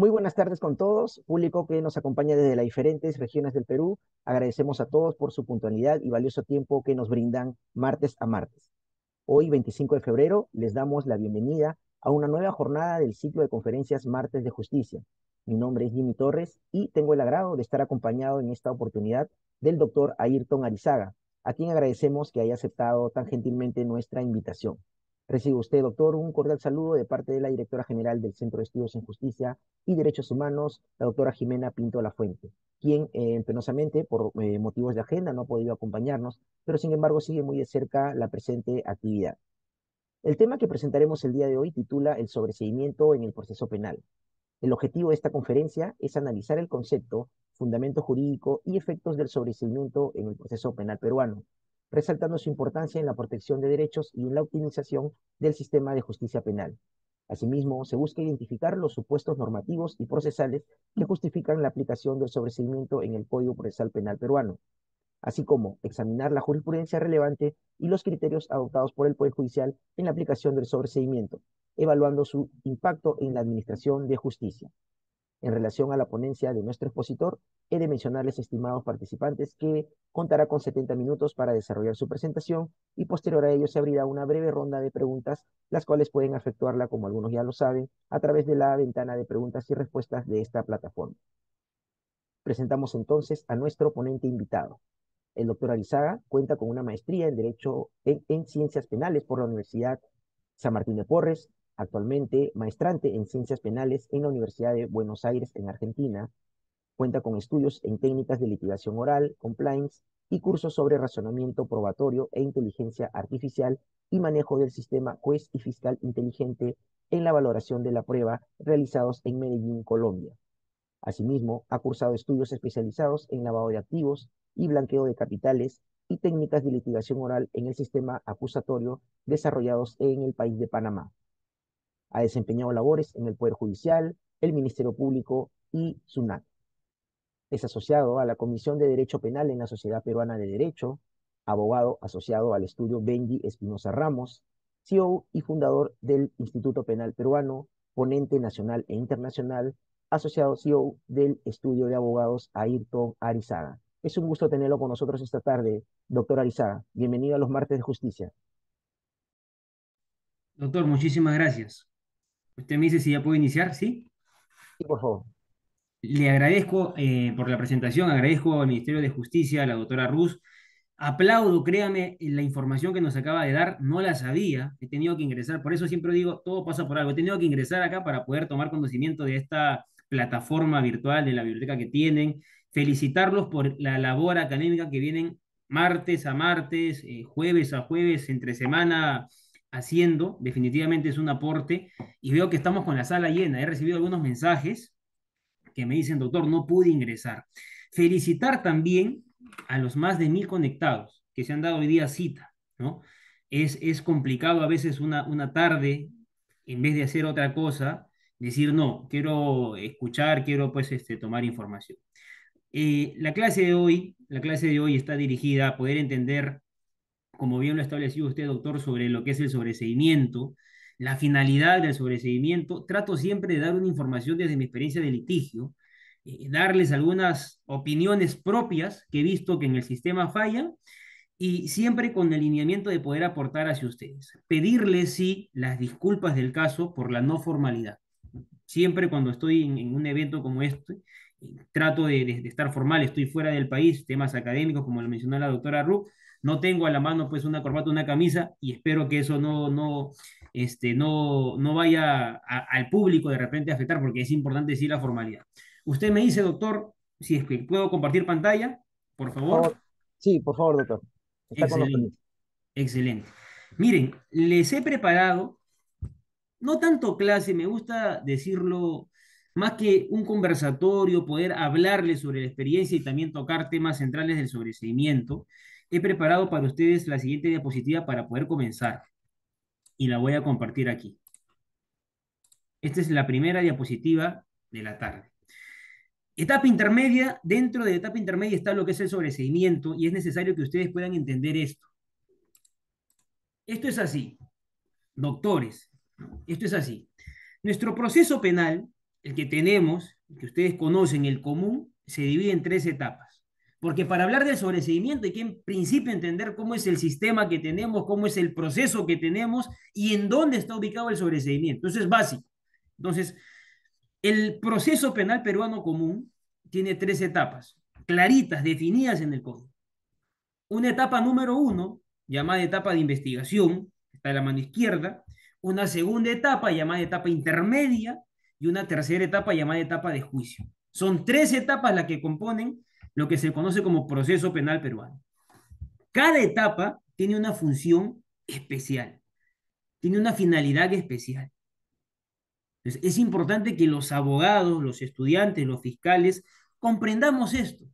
Muy buenas tardes con todos, público que nos acompaña desde las diferentes regiones del Perú. Agradecemos a todos por su puntualidad y valioso tiempo que nos brindan martes a martes. Hoy, 25 de febrero, les damos la bienvenida a una nueva jornada del ciclo de conferencias Martes de Justicia. Mi nombre es Jimmy Torres y tengo el agrado de estar acompañado en esta oportunidad del doctor Ayrton Arizaga, a quien agradecemos que haya aceptado tan gentilmente nuestra invitación. Recibe usted, doctor, un cordial saludo de parte de la directora general del Centro de Estudios en Justicia y Derechos Humanos, la doctora Jimena Pinto Lafuente, quien penosamente, por motivos de agenda, no ha podido acompañarnos, pero sin embargo sigue muy de cerca la presente actividad. El tema que presentaremos el día de hoy titula El sobreseimiento en el proceso penal. El objetivo de esta conferencia es analizar el concepto, fundamento jurídico y efectos del sobreseimiento en el proceso penal peruano, resaltando su importancia en la protección de derechos y en la optimización del sistema de justicia penal. Asimismo, se busca identificar los supuestos normativos y procesales que justifican la aplicación del sobreseimiento en el Código Procesal Penal peruano, así como examinar la jurisprudencia relevante y los criterios adoptados por el Poder Judicial en la aplicación del sobreseimiento, evaluando su impacto en la administración de justicia. En relación a la ponencia de nuestro expositor, he de mencionarles, estimados participantes, que contará con 70 minutos para desarrollar su presentación y posterior a ello se abrirá una breve ronda de preguntas, las cuales pueden efectuarla, como algunos ya lo saben, a través de la ventana de preguntas y respuestas de esta plataforma. Presentamos entonces a nuestro ponente invitado. El doctor Arizaga cuenta con una maestría en Derecho en Ciencias Penales por la Universidad San Martín de Porres, actualmente maestrante en Ciencias Penales en la Universidad de Buenos Aires, en Argentina. Cuenta con estudios en técnicas de litigación oral, compliance y cursos sobre razonamiento probatorio e inteligencia artificial y manejo del sistema juez y fiscal inteligente en la valoración de la prueba realizados en Medellín, Colombia. Asimismo, ha cursado estudios especializados en lavado de activos y blanqueo de capitales y técnicas de litigación oral en el sistema acusatorio desarrollados en el país de Panamá. Ha desempeñado labores en el Poder Judicial, el Ministerio Público y SUNAT. Es asociado a la Comisión de Derecho Penal en la Sociedad Peruana de Derecho, abogado asociado al estudio Benji Espinosa Ramos, CEO y fundador del Instituto Penal Peruano, ponente nacional e internacional, asociado CEO del estudio de abogados Ayrton Arizaga. Es un gusto tenerlo con nosotros esta tarde, doctor Arizaga. Bienvenido a los Martes de Justicia. Doctor, muchísimas gracias. Usted me dice si ya puedo iniciar, ¿sí? Sí, por favor. Le agradezco por la presentación, agradezco al Ministerio de Justicia, a la doctora Ruz. Aplaudo, créame, la información que nos acaba de dar, no la sabía, he tenido que ingresar, por eso siempre digo, todo pasa por algo, he tenido que ingresar acá para poder tomar conocimiento de esta plataforma virtual, de la biblioteca que tienen, felicitarlos por la labor académica que vienen martes a martes, jueves a jueves, entre semana haciendo, definitivamente es un aporte, y veo que estamos con la sala llena, he recibido algunos mensajes que me dicen, doctor, no pude ingresar. Felicitar también a los más de 1000 conectados que se han dado hoy día cita, ¿no? Es complicado a veces una tarde, en vez de hacer otra cosa, decir, no, quiero escuchar, quiero pues tomar información. La clase de hoy está dirigida a poder entender, como bien lo ha establecido usted, doctor, sobre lo que es el sobreseimiento, la finalidad del sobreseimiento. Trato siempre de dar una información desde mi experiencia de litigio, darles algunas opiniones propias que he visto que en el sistema fallan y siempre con el lineamiento de poder aportar hacia ustedes. Pedirles, sí, las disculpas del caso por la no formalidad. Siempre cuando estoy en un evento como este, trato de estar formal, estoy fuera del país, temas académicos, como lo mencionó la doctora Ru, no tengo a la mano pues una corbata, una camisa, y espero que eso no vaya al público de repente a afectar, porque es importante decir la formalidad. Usted me dice, doctor, si es que puedo compartir pantalla, por Por favor. favor. Sí, por favor, doctor. Está con nosotros. Excelente, excelente. Miren, les he preparado no tanto clase, me gusta decirlo más que un conversatorio, poder hablarles sobre la experiencia y también tocar temas centrales del sobreseimiento. He preparado para ustedes la siguiente diapositiva para poder comenzar y la voy a compartir aquí. Esta es la primera diapositiva de la tarde. Etapa intermedia, dentro de la etapa intermedia está lo que es el sobreseimiento y es necesario que ustedes puedan entender esto. Esto es así, doctores, esto es así. Nuestro proceso penal el que tenemos, el que ustedes conocen, el común, se divide en tres etapas. Porque para hablar del sobreseimiento hay que en principio entender cómo es el sistema que tenemos, cómo es el proceso que tenemos y en dónde está ubicado el sobreseimiento. Eso es básico. Entonces, el proceso penal peruano común tiene tres etapas, claritas, definidas en el código. Una etapa número uno, llamada etapa de investigación, está en la mano izquierda. Una segunda etapa, llamada etapa intermedia. Y una tercera etapa, llamada etapa de juicio. Son tres etapas las que componen lo que se conoce como proceso penal peruano. Cada etapa tiene una función especial, tiene una finalidad especial. Entonces, es importante que los abogados, los estudiantes, los fiscales, comprendamos esto.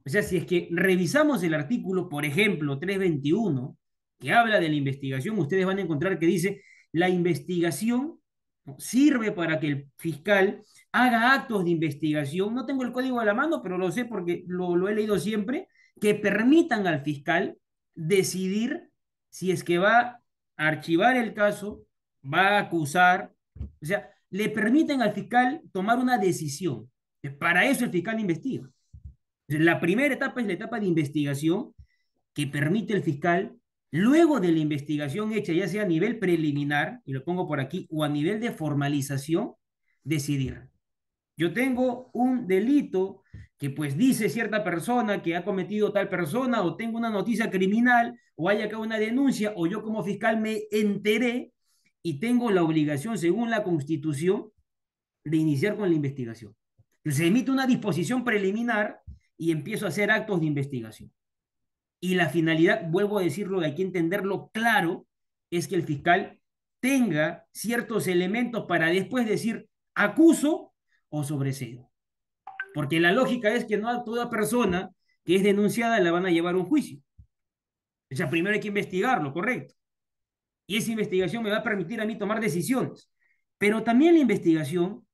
O sea, si es que revisamos el artículo, por ejemplo, 321, que habla de la investigación, ustedes van a encontrar que dice, la investigación sirve para que el fiscal haga actos de investigación. No tengo el código a la mano, pero lo sé porque lo he leído siempre, que permitan al fiscal decidir si es que va a archivar el caso, va a acusar, o sea, le permiten al fiscal tomar una decisión. Para eso el fiscal investiga. La primera etapa es la etapa de investigación que permite el fiscal, luego de la investigación hecha, ya sea a nivel preliminar, y lo pongo por aquí, o a nivel de formalización, decidir. Yo tengo un delito que pues dice cierta persona que ha cometido tal persona, o tengo una noticia criminal, o hay acá una denuncia, o yo como fiscal me enteré y tengo la obligación, según la Constitución, de iniciar con la investigación. Se emite una disposición preliminar y empiezo a hacer actos de investigación. Y la finalidad, vuelvo a decirlo, hay que entenderlo claro, es que el fiscal tenga ciertos elementos para después decir acuso o sobresedo. Porque la lógica es que no a toda persona que es denunciada la van a llevar a un juicio. O sea, primero hay que investigarlo, correcto. Y esa investigación me va a permitir a mí tomar decisiones. Pero también la investigación,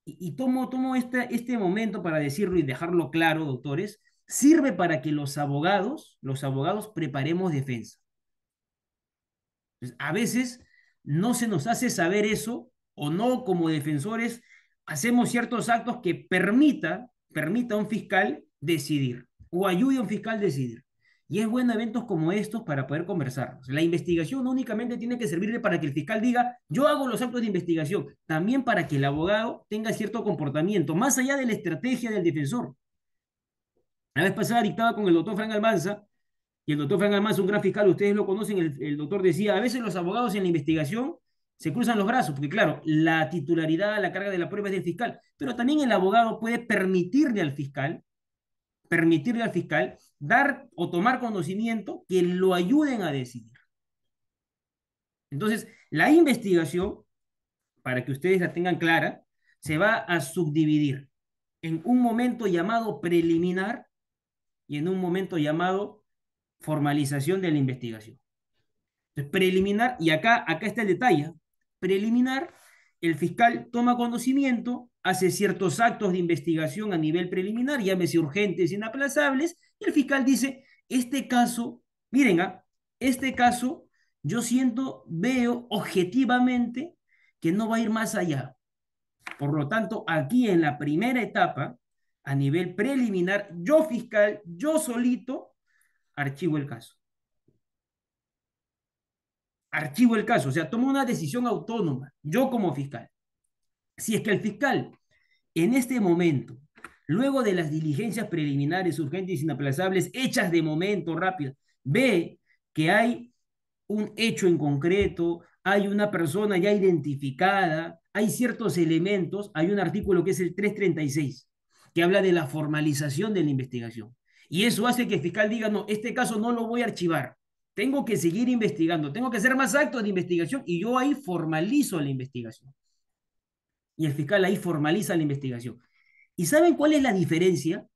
y tomo este momento para decirlo y dejarlo claro, doctores, sirve para que los abogados preparemos defensa. Entonces, a veces no se nos hace saber eso o no como defensores hacemos ciertos actos que permita a un fiscal decidir o ayude a un fiscal a decidir. Y es bueno eventos como estos para poder conversarlos. La investigación no únicamente tiene que servirle para que el fiscal diga, yo hago los actos de investigación, también para que el abogado tenga cierto comportamiento, más allá de la estrategia del defensor. La vez pasada dictaba con el doctor Frank Almanza, y el doctor Frank Almanza, un gran fiscal, ustedes lo conocen, el doctor decía, a veces los abogados en la investigación se cruzan los brazos, porque claro, la titularidad, la carga de la prueba es del fiscal, pero también el abogado puede permitirle al fiscal dar o tomar conocimiento que lo ayuden a decidir. Entonces, la investigación, para que ustedes la tengan clara, se va a subdividir en un momento llamado preliminar y en un momento llamado formalización de la investigación. Entonces, preliminar, y acá está el detalle, preliminar, el fiscal toma conocimiento, hace ciertos actos de investigación a nivel preliminar, llámese urgentes, inaplazables, y el fiscal dice, este caso, miren, este caso, yo siento, veo objetivamente que no va a ir más allá. Por lo tanto, aquí en la primera etapa, a nivel preliminar, yo fiscal, yo solito, archivo el caso. Archivo el caso, o sea, tomo una decisión autónoma, yo como fiscal. Si es que el fiscal, en este momento, luego de las diligencias preliminares, urgentes, inaplazables, hechas de momento, rápido, ve que hay un hecho en concreto, hay una persona ya identificada, hay ciertos elementos, hay un artículo que es el 336, que habla de la formalización de la investigación. Y eso hace que el fiscal diga, no, este caso no lo voy a archivar, tengo que seguir investigando, tengo que hacer más actos de investigación y yo ahí formalizo la investigación. Y el fiscal ahí formaliza la investigación. ¿Y saben cuál es la diferencia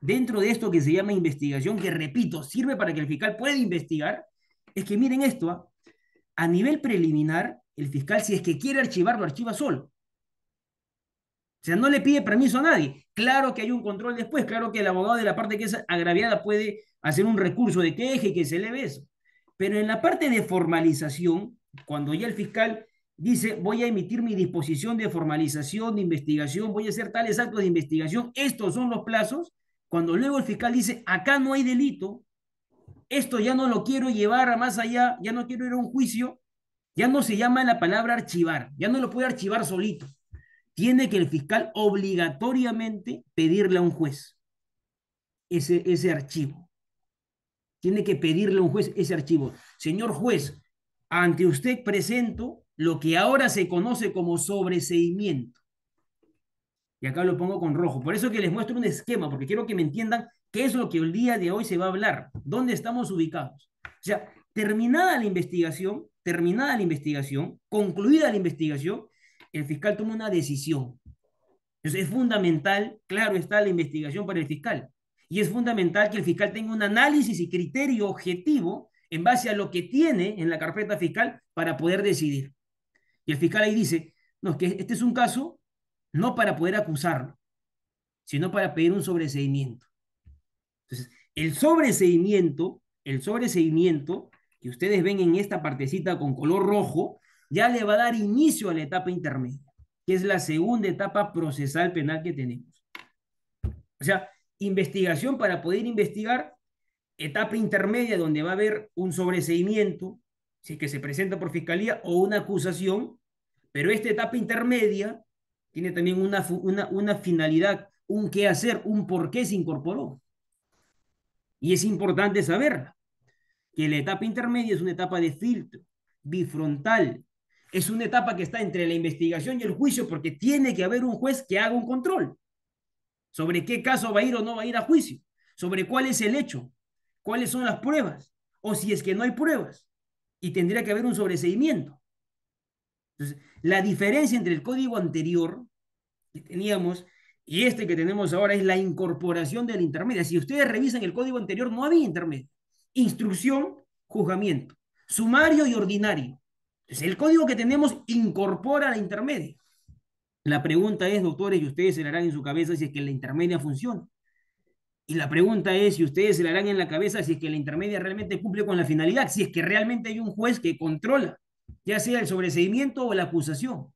dentro de esto que se llama investigación, que repito, sirve para que el fiscal pueda investigar? Es que miren esto, a nivel preliminar, el fiscal, si es que quiere archivar, lo archiva solo. O sea, no le pide permiso a nadie. Claro que hay un control después, claro que el abogado de la parte que es agraviada puede hacer un recurso de queja y que se eleve eso. Pero en la parte de formalización, cuando ya el fiscal dice, voy a emitir mi disposición de formalización de investigación, voy a hacer tales actos de investigación, estos son los plazos, cuando luego el fiscal dice, acá no hay delito, esto ya no lo quiero llevar a más allá, ya no quiero ir a un juicio, ya no se llama la palabra archivar, ya no lo puede archivar solito. Tiene que el fiscal obligatoriamente pedirle a un juez ese archivo. Tiene que pedirle a un juez ese archivo. Señor juez, ante usted presento lo que ahora se conoce como sobreseimiento. Y acá lo pongo con rojo. Por eso que les muestro un esquema, porque quiero que me entiendan qué es lo que el día de hoy se va a hablar, dónde estamos ubicados. O sea, terminada la investigación, concluida la investigación, el fiscal toma una decisión. Entonces es fundamental, claro está, la investigación para el fiscal. Y es fundamental que el fiscal tenga un análisis y criterio objetivo en base a lo que tiene en la carpeta fiscal para poder decidir. Y el fiscal ahí dice, no, es que este es un caso no para poder acusarlo, sino para pedir un sobreseimiento. Entonces, el sobreseimiento que ustedes ven en esta partecita con color rojo, ya le va a dar inicio a la etapa intermedia, que es la segunda etapa procesal penal que tenemos. O sea, investigación para poder investigar, etapa intermedia donde va a haber un sobreseimiento, si es que se presenta por fiscalía o una acusación, pero esta etapa intermedia tiene también una finalidad, un qué hacer, un por qué se incorporó. Y es importante saber que la etapa intermedia es una etapa de filtro, bifrontal. Es una etapa que está entre la investigación y el juicio porque tiene que haber un juez que haga un control sobre qué caso va a ir o no va a ir a juicio, sobre cuál es el hecho, cuáles son las pruebas, o si es que no hay pruebas. Y tendría que haber un sobreseimiento. Entonces, la diferencia entre el código anterior que teníamos y este que tenemos ahora es la incorporación de la intermedia. Si ustedes revisan el código anterior, no había intermedio. Instrucción, juzgamiento, sumario y ordinario. Entonces, el código que tenemos incorpora la intermedia. La pregunta es, doctores, y ustedes se la harán en su cabeza si es que la intermedia funciona. Y la pregunta es si ustedes se la harán en la cabeza si es que la intermedia realmente cumple con la finalidad, si es que realmente hay un juez que controla, ya sea el sobreseimiento o la acusación.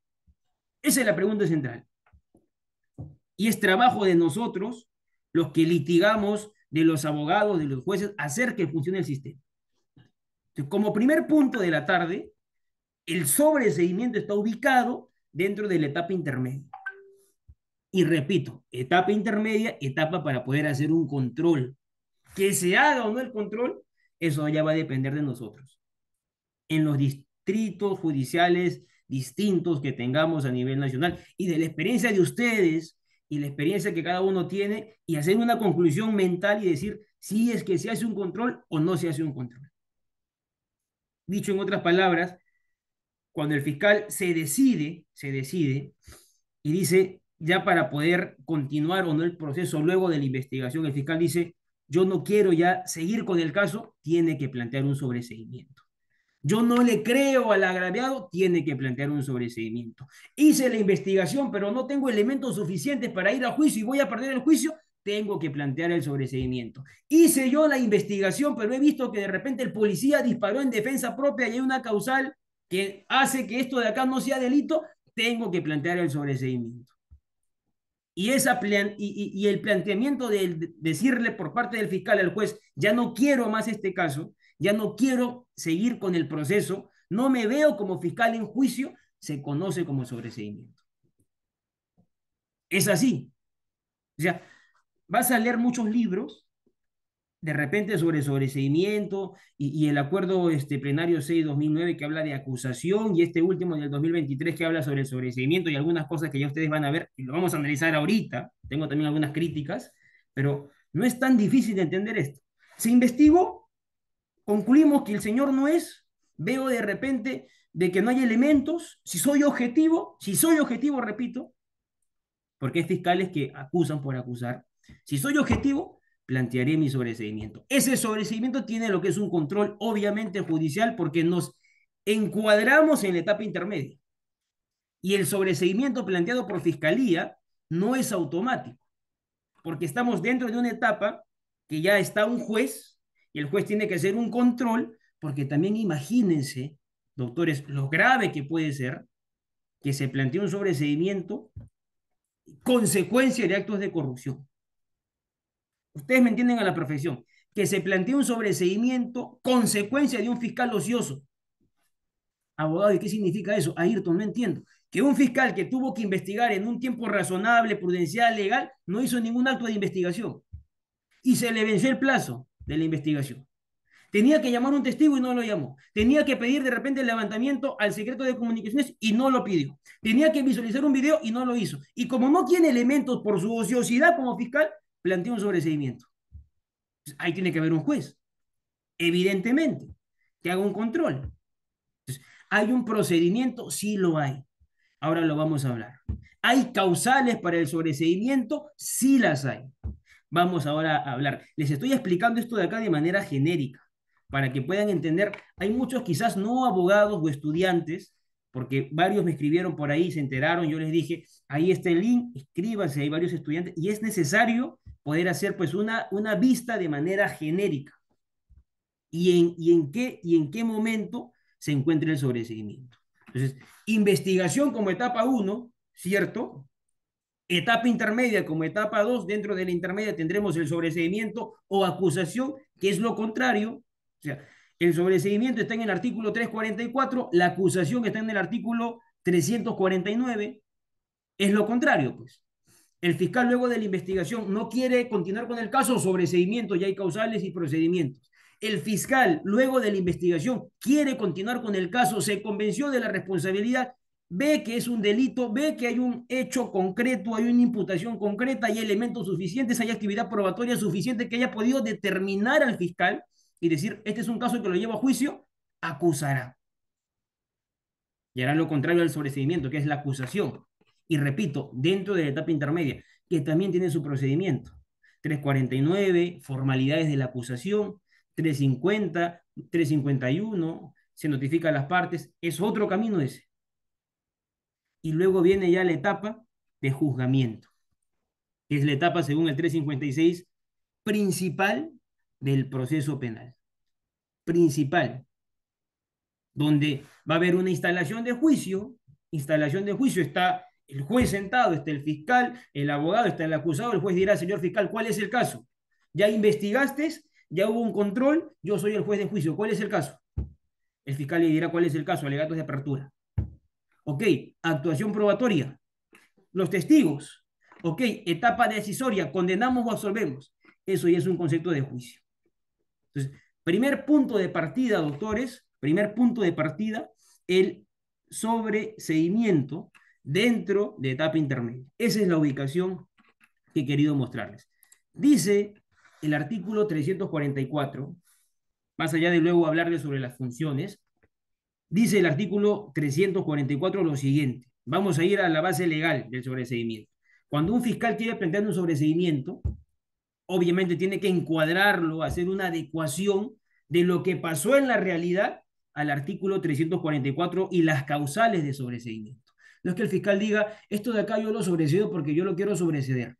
Esa es la pregunta central. Y es trabajo de nosotros, los que litigamos, de los abogados, de los jueces, hacer que funcione el sistema. Entonces, como primer punto de la tarde, el sobreseimiento está ubicado dentro de la etapa intermedia. Y repito, etapa intermedia, etapa para poder hacer un control. Que se haga o no el control, eso ya va a depender de nosotros. En los distritos judiciales distintos que tengamos a nivel nacional y de la experiencia de ustedes y la experiencia que cada uno tiene y hacer una conclusión mental y decir si es que se hace un control o no se hace un control. Dicho en otras palabras, cuando el fiscal se decide y dice ya para poder continuar o no el proceso luego de la investigación, el fiscal dice yo no quiero ya seguir con el caso, tiene que plantear un sobreseimiento. Yo no le creo al agraviado, tiene que plantear un sobreseimiento. Hice la investigación, pero no tengo elementos suficientes para ir a juicio y voy a perder el juicio, tengo que plantear el sobreseimiento. Hice yo la investigación, pero he visto que de repente el policía disparó en defensa propia y hay una causal que hace que esto de acá no sea delito, tengo que plantear el sobreseimiento. Y el planteamiento de decirle por parte del fiscal al juez, ya no quiero más este caso, ya no quiero seguir con el proceso, no me veo como fiscal en juicio, se conoce como sobreseimiento. Es así. O sea, vas a leer muchos libros de repente sobre sobreseimiento y el acuerdo plenario 6-2009 que habla de acusación y este último del 2023 que habla sobre el sobreseimiento y algunas cosas que ya ustedes van a ver y lo vamos a analizar ahorita. Tengo también algunas críticas, pero no es tan difícil de entender esto. Se investigó, concluimos que el señor no es, veo de repente de que no hay elementos, si soy objetivo, repito, porque hay fiscales que acusan por acusar, si soy objetivo, plantearé mi sobreseimiento. Ese sobreseimiento tiene lo que es un control obviamente judicial porque nos encuadramos en la etapa intermedia. Y el sobreseimiento planteado por fiscalía no es automático, porque estamos dentro de una etapa que ya está un juez y el juez tiene que hacer un control, porque también imagínense, doctores, lo grave que puede ser que se plantee un sobreseimiento consecuencia de actos de corrupción. Ustedes me entienden a la perfección. Que se plantee un sobreseimiento consecuencia de un fiscal ocioso. Abogado, ¿y qué significa eso? Ayrton, no entiendo. Que un fiscal que tuvo que investigar en un tiempo razonable, prudencial, legal, no hizo ningún acto de investigación. Y se le venció el plazo de la investigación. Tenía que llamar a un testigo y no lo llamó. Tenía que pedir de repente el levantamiento al secreto de comunicaciones y no lo pidió. Tenía que visualizar un video y no lo hizo. Y como no tiene elementos por su ociosidad como fiscal, planteó un sobreseimiento. Pues ahí tiene que haber un juez, evidentemente, que haga un control. Entonces, ¿hay un procedimiento? Sí lo hay. Ahora lo vamos a hablar. ¿Hay causales para el sobreseimiento? Sí las hay. Vamos ahora a hablar. Les estoy explicando esto de acá de manera genérica, para que puedan entender. Hay muchos quizás no abogados o estudiantes, porque varios me escribieron por ahí, se enteraron, yo les dije, ahí está el link, escríbanse, hay varios estudiantes, y es necesario poder hacer pues una vista de manera genérica. ¿Y en qué momento se encuentra el sobreseimiento? Entonces, investigación como etapa uno, ¿cierto? Etapa intermedia como etapa 2, dentro de la intermedia tendremos el sobreseimiento o acusación, que es lo contrario. O sea, el sobreseimiento está en el artículo 344, la acusación está en el artículo 349, es lo contrario, pues. El fiscal luego de la investigación no quiere continuar con el caso, sobreseimiento, ya hay causales y procedimientos. El fiscal luego de la investigación quiere continuar con el caso, se convenció de la responsabilidad, ve que es un delito, ve que hay un hecho concreto, hay una imputación concreta, hay elementos suficientes, hay actividad probatoria suficiente que haya podido determinar al fiscal y decir, este es un caso que lo lleva a juicio, acusará. Y hará lo contrario al sobreseimiento, que es la acusación. Y repito, dentro de la etapa intermedia, que también tiene su procedimiento. 349, formalidades de la acusación, 350, 351, se notifica a las partes, es otro camino ese. Y luego viene ya la etapa de juzgamiento, que es la etapa, según el 356, principal del proceso penal. Principal, donde va a haber una instalación de juicio, está el juez sentado, está el fiscal, el abogado, está el acusado, el juez dirá, señor fiscal, ¿cuál es el caso? ¿Ya investigaste? ¿Ya hubo un control? Yo soy el juez de juicio, ¿cuál es el caso? El fiscal le dirá cuál es el caso, alegatos de apertura. Ok, actuación probatoria, los testigos. Ok, etapa decisoria, condenamos o absolvemos. Eso ya es un concepto de juicio. Entonces, primer punto de partida, doctores, primer punto de partida, el sobreseimiento dentro de etapa intermedia. Esa es la ubicación que he querido mostrarles. Dice el artículo 344, más allá de luego hablarles sobre las funciones, dice el artículo 344 lo siguiente. Vamos a ir a la base legal del sobreseimiento. Cuando un fiscal quiere plantear un sobreseimiento, obviamente tiene que encuadrarlo, hacer una adecuación de lo que pasó en la realidad al artículo 344 y las causales de sobreseimiento. No es que el fiscal diga, esto de acá yo lo sobresedo porque yo lo quiero sobreceder.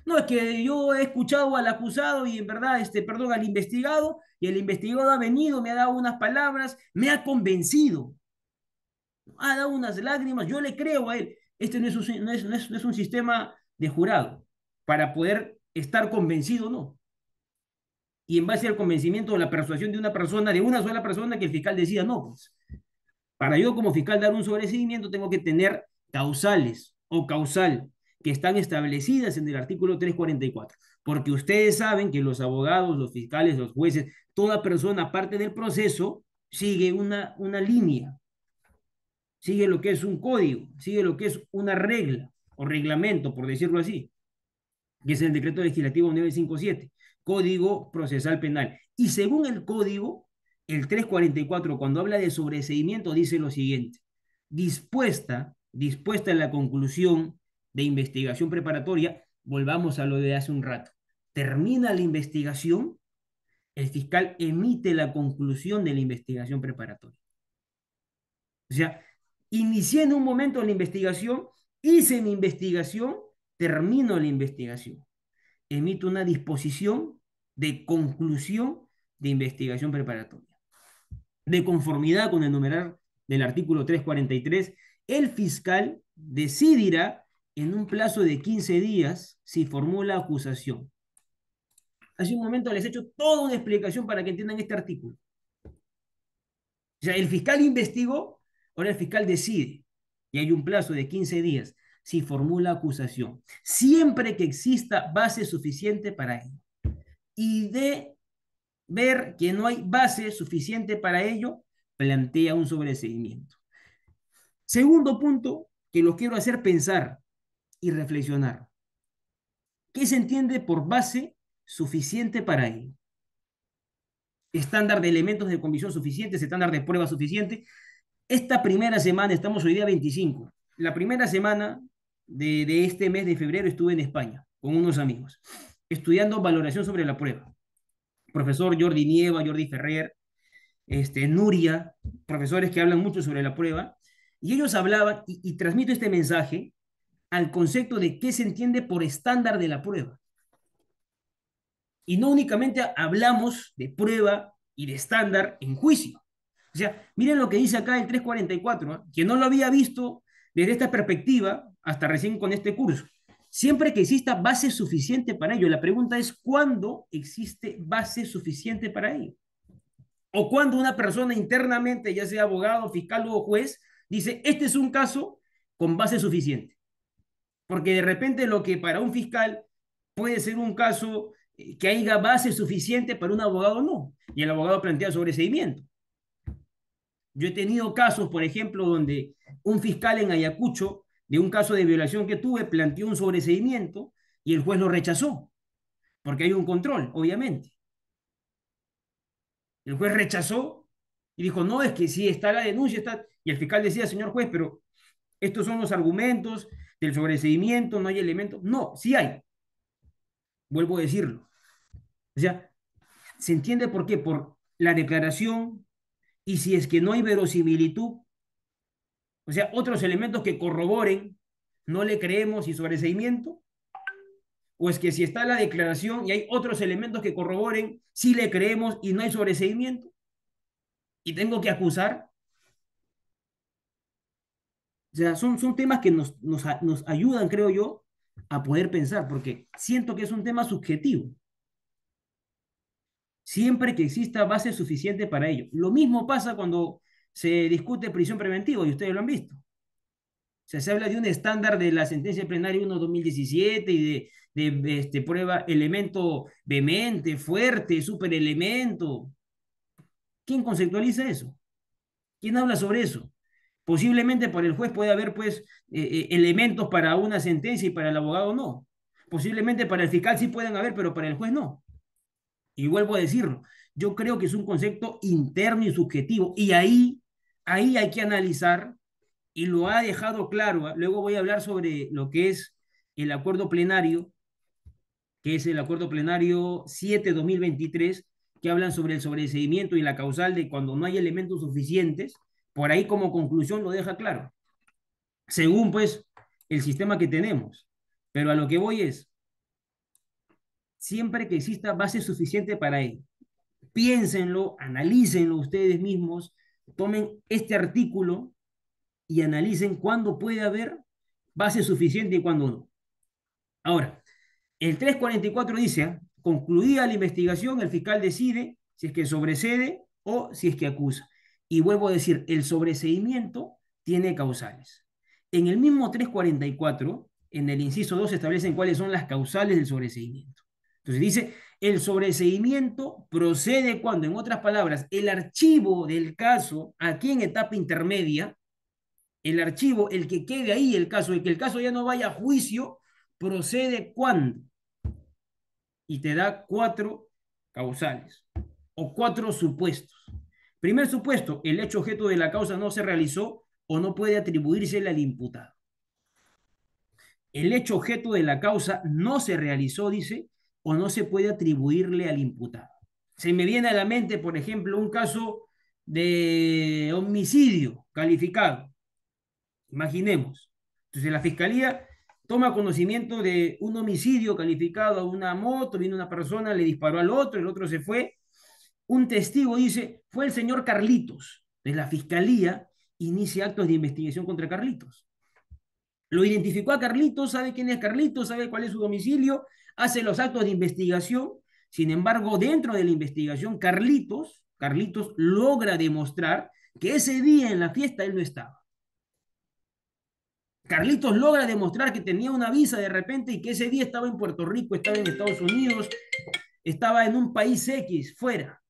No, es que yo he escuchado al acusado y en verdad, perdón, al investigado, y el investigado ha venido, me ha dado unas palabras, me ha convencido, ha dado unas lágrimas, yo le creo a él. Este no es un sistema de jurado para poder estar convencido, no. Y en base al convencimiento o la persuasión de una persona, de una sola persona, que el fiscal decida, no, pues, para yo como fiscal dar un sobreseimiento tengo que tener causales o causal que están establecidas en el artículo 344, porque ustedes saben que los abogados, los fiscales, los jueces, toda persona parte del proceso sigue una línea, sigue lo que es un código, sigue lo que es una regla o reglamento, por decirlo así, que es el decreto legislativo 957, Código Procesal Penal. Y según el código, el 344, cuando habla de sobreseimiento, dice lo siguiente: dispuesta en la conclusión de investigación preparatoria, volvamos a lo de hace un rato. Termina la investigación, el fiscal emite la conclusión de la investigación preparatoria. O sea, inicié en un momento la investigación, hice mi investigación, termino la investigación, emite una disposición de conclusión de investigación preparatoria. De conformidad con el numeral del artículo 343 el fiscal decidirá en un plazo de 15 días si formula acusación. Hace un momento les he hecho toda una explicación para que entiendan este artículo. O sea, el fiscal investigó, ahora el fiscal decide, y hay un plazo de 15 días si formula acusación, siempre que exista base suficiente para ello. Y de ver que no hay base suficiente para ello, plantea un sobreseimiento. Segundo punto que los quiero hacer pensar y reflexionar. ¿Qué se entiende por base suficiente para ello? Estándar de elementos de convicción suficientes, estándar de prueba suficiente. Esta primera semana, estamos hoy día 25, la primera semana de este mes de febrero estuve en España con unos amigos, estudiando valoración sobre la prueba. Profesor Jordi Nieva, Jordi Ferrer, Nuria, profesores que hablan mucho sobre la prueba, y ellos hablaban, y transmito este mensaje al concepto de qué se entiende por estándar de la prueba. Y no únicamente hablamos de prueba y de estándar en juicio. O sea, miren lo que dice acá el 344, ¿eh? Que no lo había visto desde esta perspectiva hasta recién con este curso. Siempre que exista base suficiente para ello. La pregunta es, ¿cuándo existe base suficiente para ello? O cuando una persona internamente, ya sea abogado, fiscal o juez, dice, este es un caso con base suficiente. Porque de repente lo que para un fiscal puede ser un caso que haya base suficiente para un abogado, no. Y el abogado plantea sobreseimiento. Yo he tenido casos, por ejemplo, donde un fiscal en Ayacucho, de un caso de violación que tuve, planteó un sobreseimiento y el juez lo rechazó, porque hay un control, obviamente. El juez rechazó y dijo, no, es que si está la denuncia, está... Y el fiscal decía, señor juez, pero estos son los argumentos del sobreseimiento, no hay elementos. No, sí hay. Vuelvo a decirlo. O sea, ¿se entiende por qué? Por la declaración y si es que no hay verosimilitud, o sea, otros elementos que corroboren, no le creemos y sobreseimiento, o es que si está la declaración y hay otros elementos que corroboren, sí le creemos y no hay sobreseimiento, y tengo que acusar. O sea, son temas que nos ayudan, creo yo, a poder pensar, porque siento que es un tema subjetivo. Siempre que exista base suficiente para ello. Lo mismo pasa cuando se discute prisión preventiva, y ustedes lo han visto. O sea, se habla de un estándar de la sentencia plenaria 1/2017 y de prueba elemento vehemente, fuerte, superelemento. ¿Quién conceptualiza eso? ¿Quién habla sobre eso? Posiblemente para el juez puede haber pues elementos para una sentencia y para el abogado no. Posiblemente para el fiscal sí pueden haber, pero para el juez no. Y vuelvo a decirlo, yo creo que es un concepto interno y subjetivo y ahí hay que analizar y lo ha dejado claro. Luego voy a hablar sobre lo que es el acuerdo plenario, que es el acuerdo plenario 7/2023, que hablan sobre el sobreseimiento y la causal de cuando no hay elementos suficientes. Por ahí como conclusión lo deja claro, según pues el sistema que tenemos. Pero a lo que voy es, siempre que exista base suficiente para ello, piénsenlo, analícenlo ustedes mismos, tomen este artículo y analicen cuándo puede haber base suficiente y cuándo no. Ahora, el 344 dice, concluida la investigación, el fiscal decide si es que sobresede o si es que acusa. Y vuelvo a decir, el sobreseimiento tiene causales. En el mismo 344, en el inciso 2, se establecen cuáles son las causales del sobreseimiento. Entonces dice, el sobreseimiento procede cuando, en otras palabras, el archivo del caso, aquí en etapa intermedia, el archivo, el que quede ahí el caso, el que el caso ya no vaya a juicio, procede cuando. Y te da 4 causales o 4 supuestos. Primer supuesto, el hecho objeto de la causa no se realizó o no puede atribuírsele al imputado. El hecho objeto de la causa no se realizó, dice, o no se puede atribuirle al imputado. Se me viene a la mente, por ejemplo, un caso de homicidio calificado. Imaginemos. Entonces la fiscalía toma conocimiento de un homicidio calificado a una moto, vino una persona, le disparó al otro, el otro se fue. Un testigo dice, fue el señor Carlitos. Entonces la fiscalía inicia actos de investigación contra Carlitos. Lo identificó a Carlitos, sabe quién es Carlitos, sabe cuál es su domicilio, hace los actos de investigación. Sin embargo, dentro de la investigación, Carlitos logra demostrar que ese día en la fiesta él no estaba. Carlitos logra demostrar que tenía una visa de repente y que ese día estaba en Puerto Rico, estaba en Estados Unidos, estaba en un país X, fuera.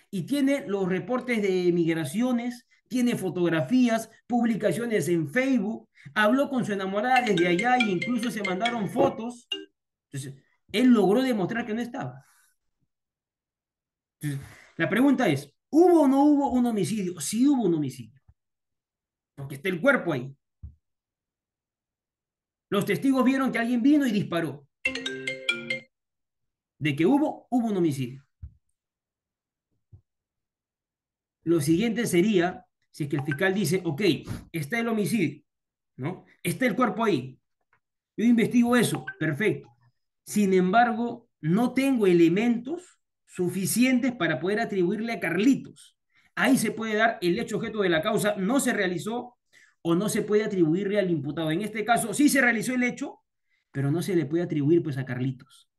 Y tiene los reportes de migraciones, tiene fotografías, publicaciones en Facebook, habló con su enamorada desde allá e incluso se mandaron fotos. Entonces, él logró demostrar que no estaba. Entonces, la pregunta es, ¿hubo o no hubo un homicidio? Sí hubo un homicidio, porque está el cuerpo ahí. Los testigos vieron que alguien vino y disparó. De que hubo un homicidio. Lo siguiente sería, si es que el fiscal dice, ok, está el homicidio, ¿no? Está el cuerpo ahí. Yo investigo eso, perfecto. Sin embargo, no tengo elementos suficientes para poder atribuirle a Carlitos. Ahí se puede dar el hecho objeto de la causa, no se realizó o no se puede atribuirle al imputado. En este caso, sí se realizó el hecho, pero no se le puede atribuir pues a Carlitos.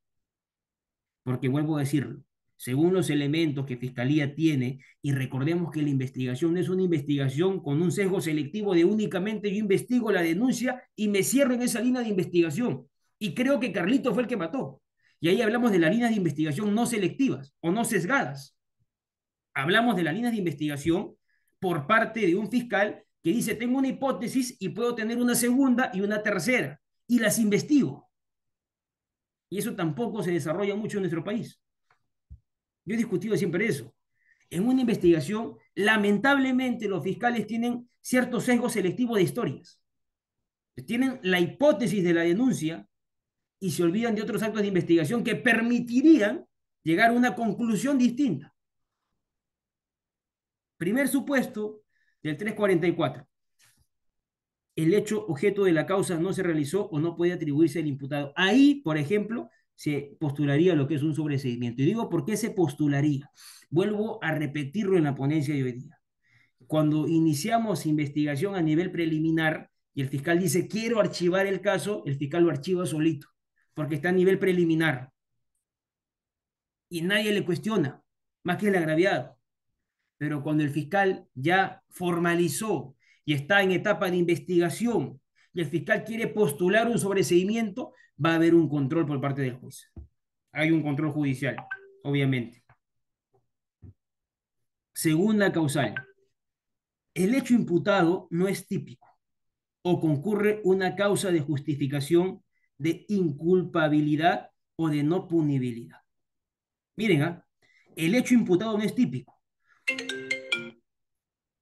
Porque vuelvo a decirlo, según los elementos que Fiscalía tiene, y recordemos que la investigación no es una investigación con un sesgo selectivo de únicamente yo investigo la denuncia y me cierro en esa línea de investigación. Y creo que Carlito fue el que mató. Y ahí hablamos de las líneas de investigación no selectivas o no sesgadas. Hablamos de las líneas de investigación por parte de un fiscal que dice, tengo una hipótesis y puedo tener una segunda y una tercera, y las investigo. Y eso tampoco se desarrolla mucho en nuestro país. Yo he discutido siempre eso. En una investigación, lamentablemente los fiscales tienen ciertos sesgos selectivos de historias. Tienen la hipótesis de la denuncia y se olvidan de otros actos de investigación que permitirían llegar a una conclusión distinta. Primer supuesto del 344. El hecho objeto de la causa no se realizó o no puede atribuirse al imputado. Ahí, por ejemplo, se postularía lo que es un sobreseimiento. Y digo, ¿por qué se postularía? Vuelvo a repetirlo en la ponencia de hoy día. Cuando iniciamos investigación a nivel preliminar y el fiscal dice, quiero archivar el caso, el fiscal lo archiva solito, porque está a nivel preliminar. Y nadie le cuestiona, más que el agraviado. Pero cuando el fiscal ya formalizó y está en etapa de investigación y el fiscal quiere postular un sobreseimiento, va a haber un control por parte del juez. Hay un control judicial, obviamente. Segunda causal. El hecho imputado no es típico o concurre una causa de justificación de inculpabilidad o de no punibilidad. Miren, el hecho imputado no es típico.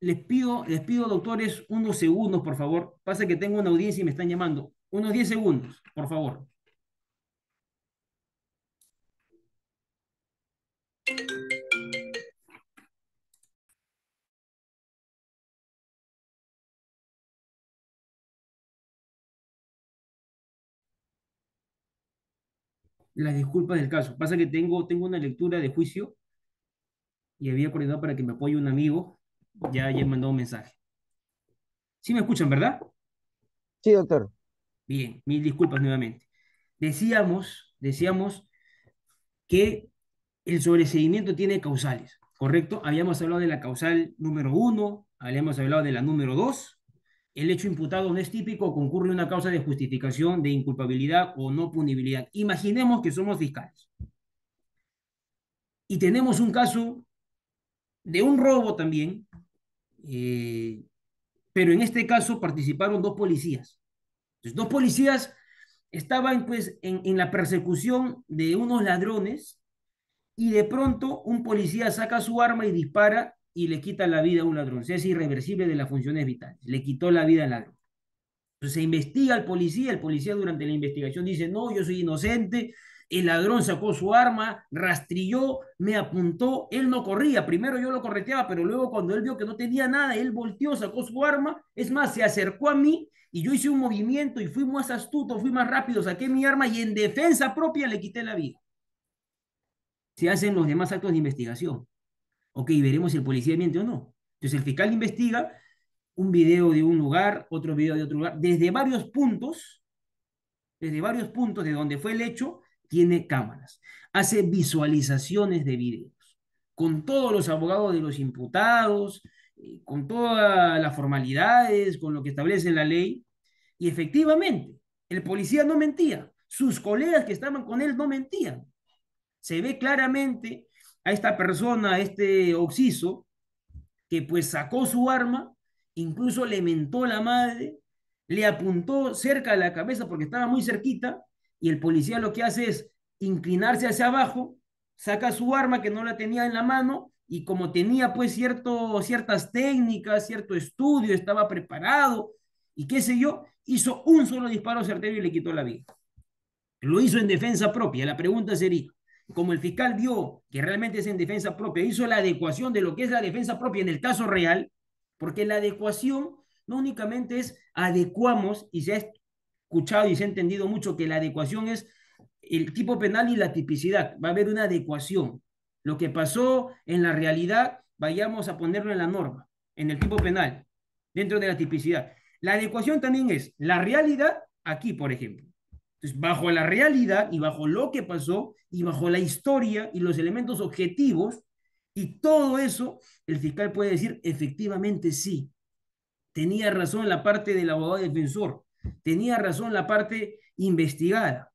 Les pido, doctores, unos segundos, por favor. Pasa que tengo una audiencia y me están llamando. Unos 10 segundos, por favor. Las disculpas del caso. Pasa que tengo una lectura de juicio y había coordinado para que me apoye un amigo. Ya he mandado un mensaje. ¿Sí me escuchan, verdad? Sí, doctor. Bien, mil disculpas nuevamente. Decíamos que el sobreseimiento tiene causales, ¿correcto? Habíamos hablado de la causal número uno, habíamos hablado de la número dos. El hecho imputado no es típico, concurre una causa de justificación de inculpabilidad o no punibilidad. Imaginemos que somos fiscales y tenemos un caso de un robo también, eh, pero en este caso participaron dos policías. Entonces, dos policías estaban pues en la persecución de unos ladrones y de pronto un policía saca su arma y dispara y le quita la vida a un ladrón. O sea, es irreversible de las funciones vitales. Le quitó la vida al ladrón. Entonces se investiga al policía, el policía durante la investigación dice, no, yo soy inocente, el ladrón sacó su arma, rastrilló, me apuntó, él no corría, primero yo lo correteaba, pero luego cuando él vio que no tenía nada, él volteó, sacó su arma, es más, se acercó a mí y yo hice un movimiento y fui más astuto, fui más rápido, saqué mi arma y en defensa propia le quité la vida. Se hacen los demás actos de investigación. Ok, veremos si el policía miente o no. Entonces el fiscal investiga un video de un lugar, otro video de otro lugar, desde varios puntos de donde fue el hecho, tiene cámaras. Hace visualizaciones de videos con todos los abogados de los imputados, con todas las formalidades, con lo que establece la ley. Y efectivamente, el policía no mentía, sus colegas que estaban con él no mentían. Se ve claramente a esta persona, a este occiso, que pues sacó su arma, incluso le mentó la madre, le apuntó cerca de la cabeza porque estaba muy cerquita, y el policía lo que hace es inclinarse hacia abajo, saca su arma que no la tenía en la mano, y como tenía pues ciertas técnicas, cierto estudio, estaba preparado, y qué sé yo, hizo un solo disparo certero y le quitó la vida. Lo hizo en defensa propia. La pregunta sería, como el fiscal vio que realmente es en defensa propia, hizo la adecuación de lo que es la defensa propia en el caso real, porque la adecuación no únicamente es adecuamos, y se ha escuchado y se ha entendido mucho que la adecuación es el tipo penal y la tipicidad. Va a haber una adecuación. Lo que pasó en la realidad, vayamos a ponerlo en la norma, en el tipo penal, dentro de la tipicidad. La adecuación también es la realidad aquí, por ejemplo. Entonces, bajo la realidad y bajo lo que pasó y bajo la historia y los elementos objetivos y todo eso, el fiscal puede decir efectivamente sí, tenía razón la parte del abogado defensor, tenía razón la parte investigada,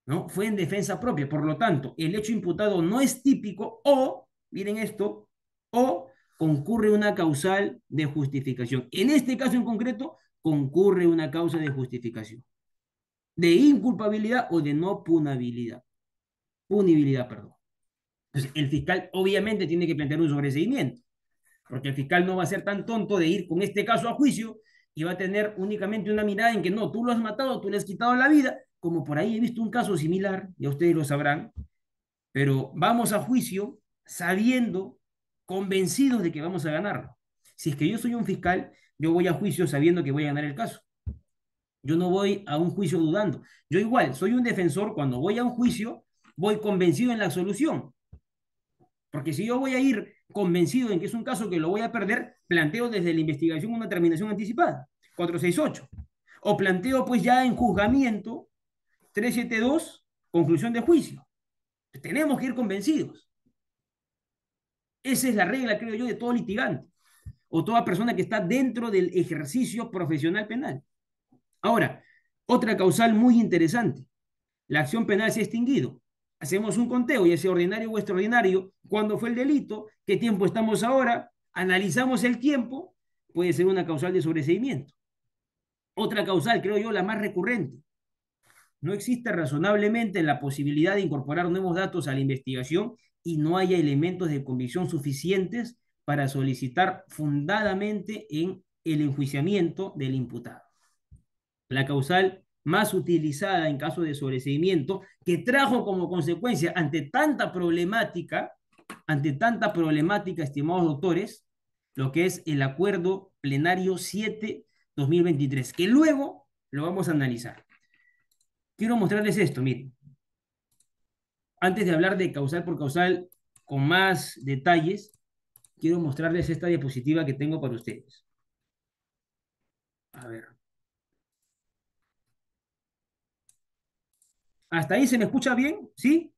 ¿no? Fue en defensa propia, por lo tanto, el hecho imputado no es típico o, miren esto, o concurre una causal de justificación. En este caso en concreto, concurre una causa de justificación de inculpabilidad o de no punibilidad, perdón. Entonces, el fiscal obviamente tiene que plantear un sobreseimiento, porque el fiscal no va a ser tan tonto de ir con este caso a juicio y va a tener únicamente una mirada en que no, tú lo has matado, tú le has quitado la vida, como por ahí he visto un caso similar, ya ustedes lo sabrán, pero vamos a juicio sabiendo, convencidos de que vamos a ganarlo. Si es que yo soy un fiscal, yo voy a juicio sabiendo que voy a ganar el caso. Yo no voy a un juicio dudando. Yo igual, soy un defensor, cuando voy a un juicio, voy convencido en la solución. Porque si yo voy a ir convencido en que es un caso que lo voy a perder, planteo desde la investigación una terminación anticipada, 468. O planteo pues ya en juzgamiento, 372, conclusión de juicio. Tenemos que ir convencidos. Esa es la regla, creo yo, de todo litigante o toda persona que está dentro del ejercicio profesional penal. Ahora, otra causal muy interesante. La acción penal se ha extinguido. Hacemos un conteo, ya sea ordinario o extraordinario, cuándo fue el delito, qué tiempo estamos ahora, analizamos el tiempo, puede ser una causal de sobreseimiento. Otra causal, creo yo, la más recurrente. No existe razonablemente la posibilidad de incorporar nuevos datos a la investigación y no haya elementos de convicción suficientes para solicitar fundadamente en el enjuiciamiento del imputado. La causal más utilizada en caso de sobreseimiento, que trajo como consecuencia ante tanta problemática, estimados doctores, lo que es el acuerdo plenario 7-2023, que luego lo vamos a analizar. Quiero mostrarles esto, miren. Antes de hablar de causal por causal con más detalles, quiero mostrarles esta diapositiva que tengo para ustedes. A ver. ¿Hasta ahí se me escucha bien? ¿Sí?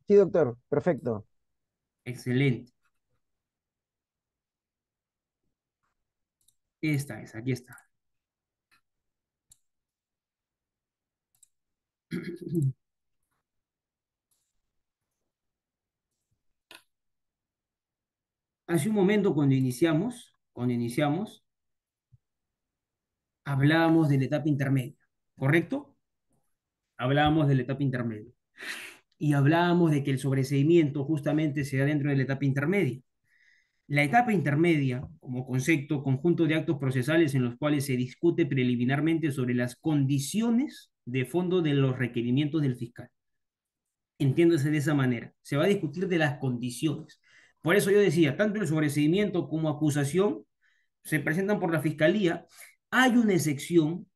Sí, doctor, perfecto. Excelente. Esta es, aquí está. Hace un momento cuando iniciamos, hablábamos de la etapa intermedia, ¿correcto? Hablábamos de la etapa intermedia. Y hablábamos de que el sobreseimiento justamente se da dentro de la etapa intermedia. La etapa intermedia, como concepto, conjunto de actos procesales en los cuales se discute preliminarmente sobre las condiciones de fondo de los requerimientos del fiscal. Entiéndase de esa manera. Se va a discutir de las condiciones. Por eso yo decía, tanto el sobreseimiento como acusación se presentan por la fiscalía. Hay una excepción,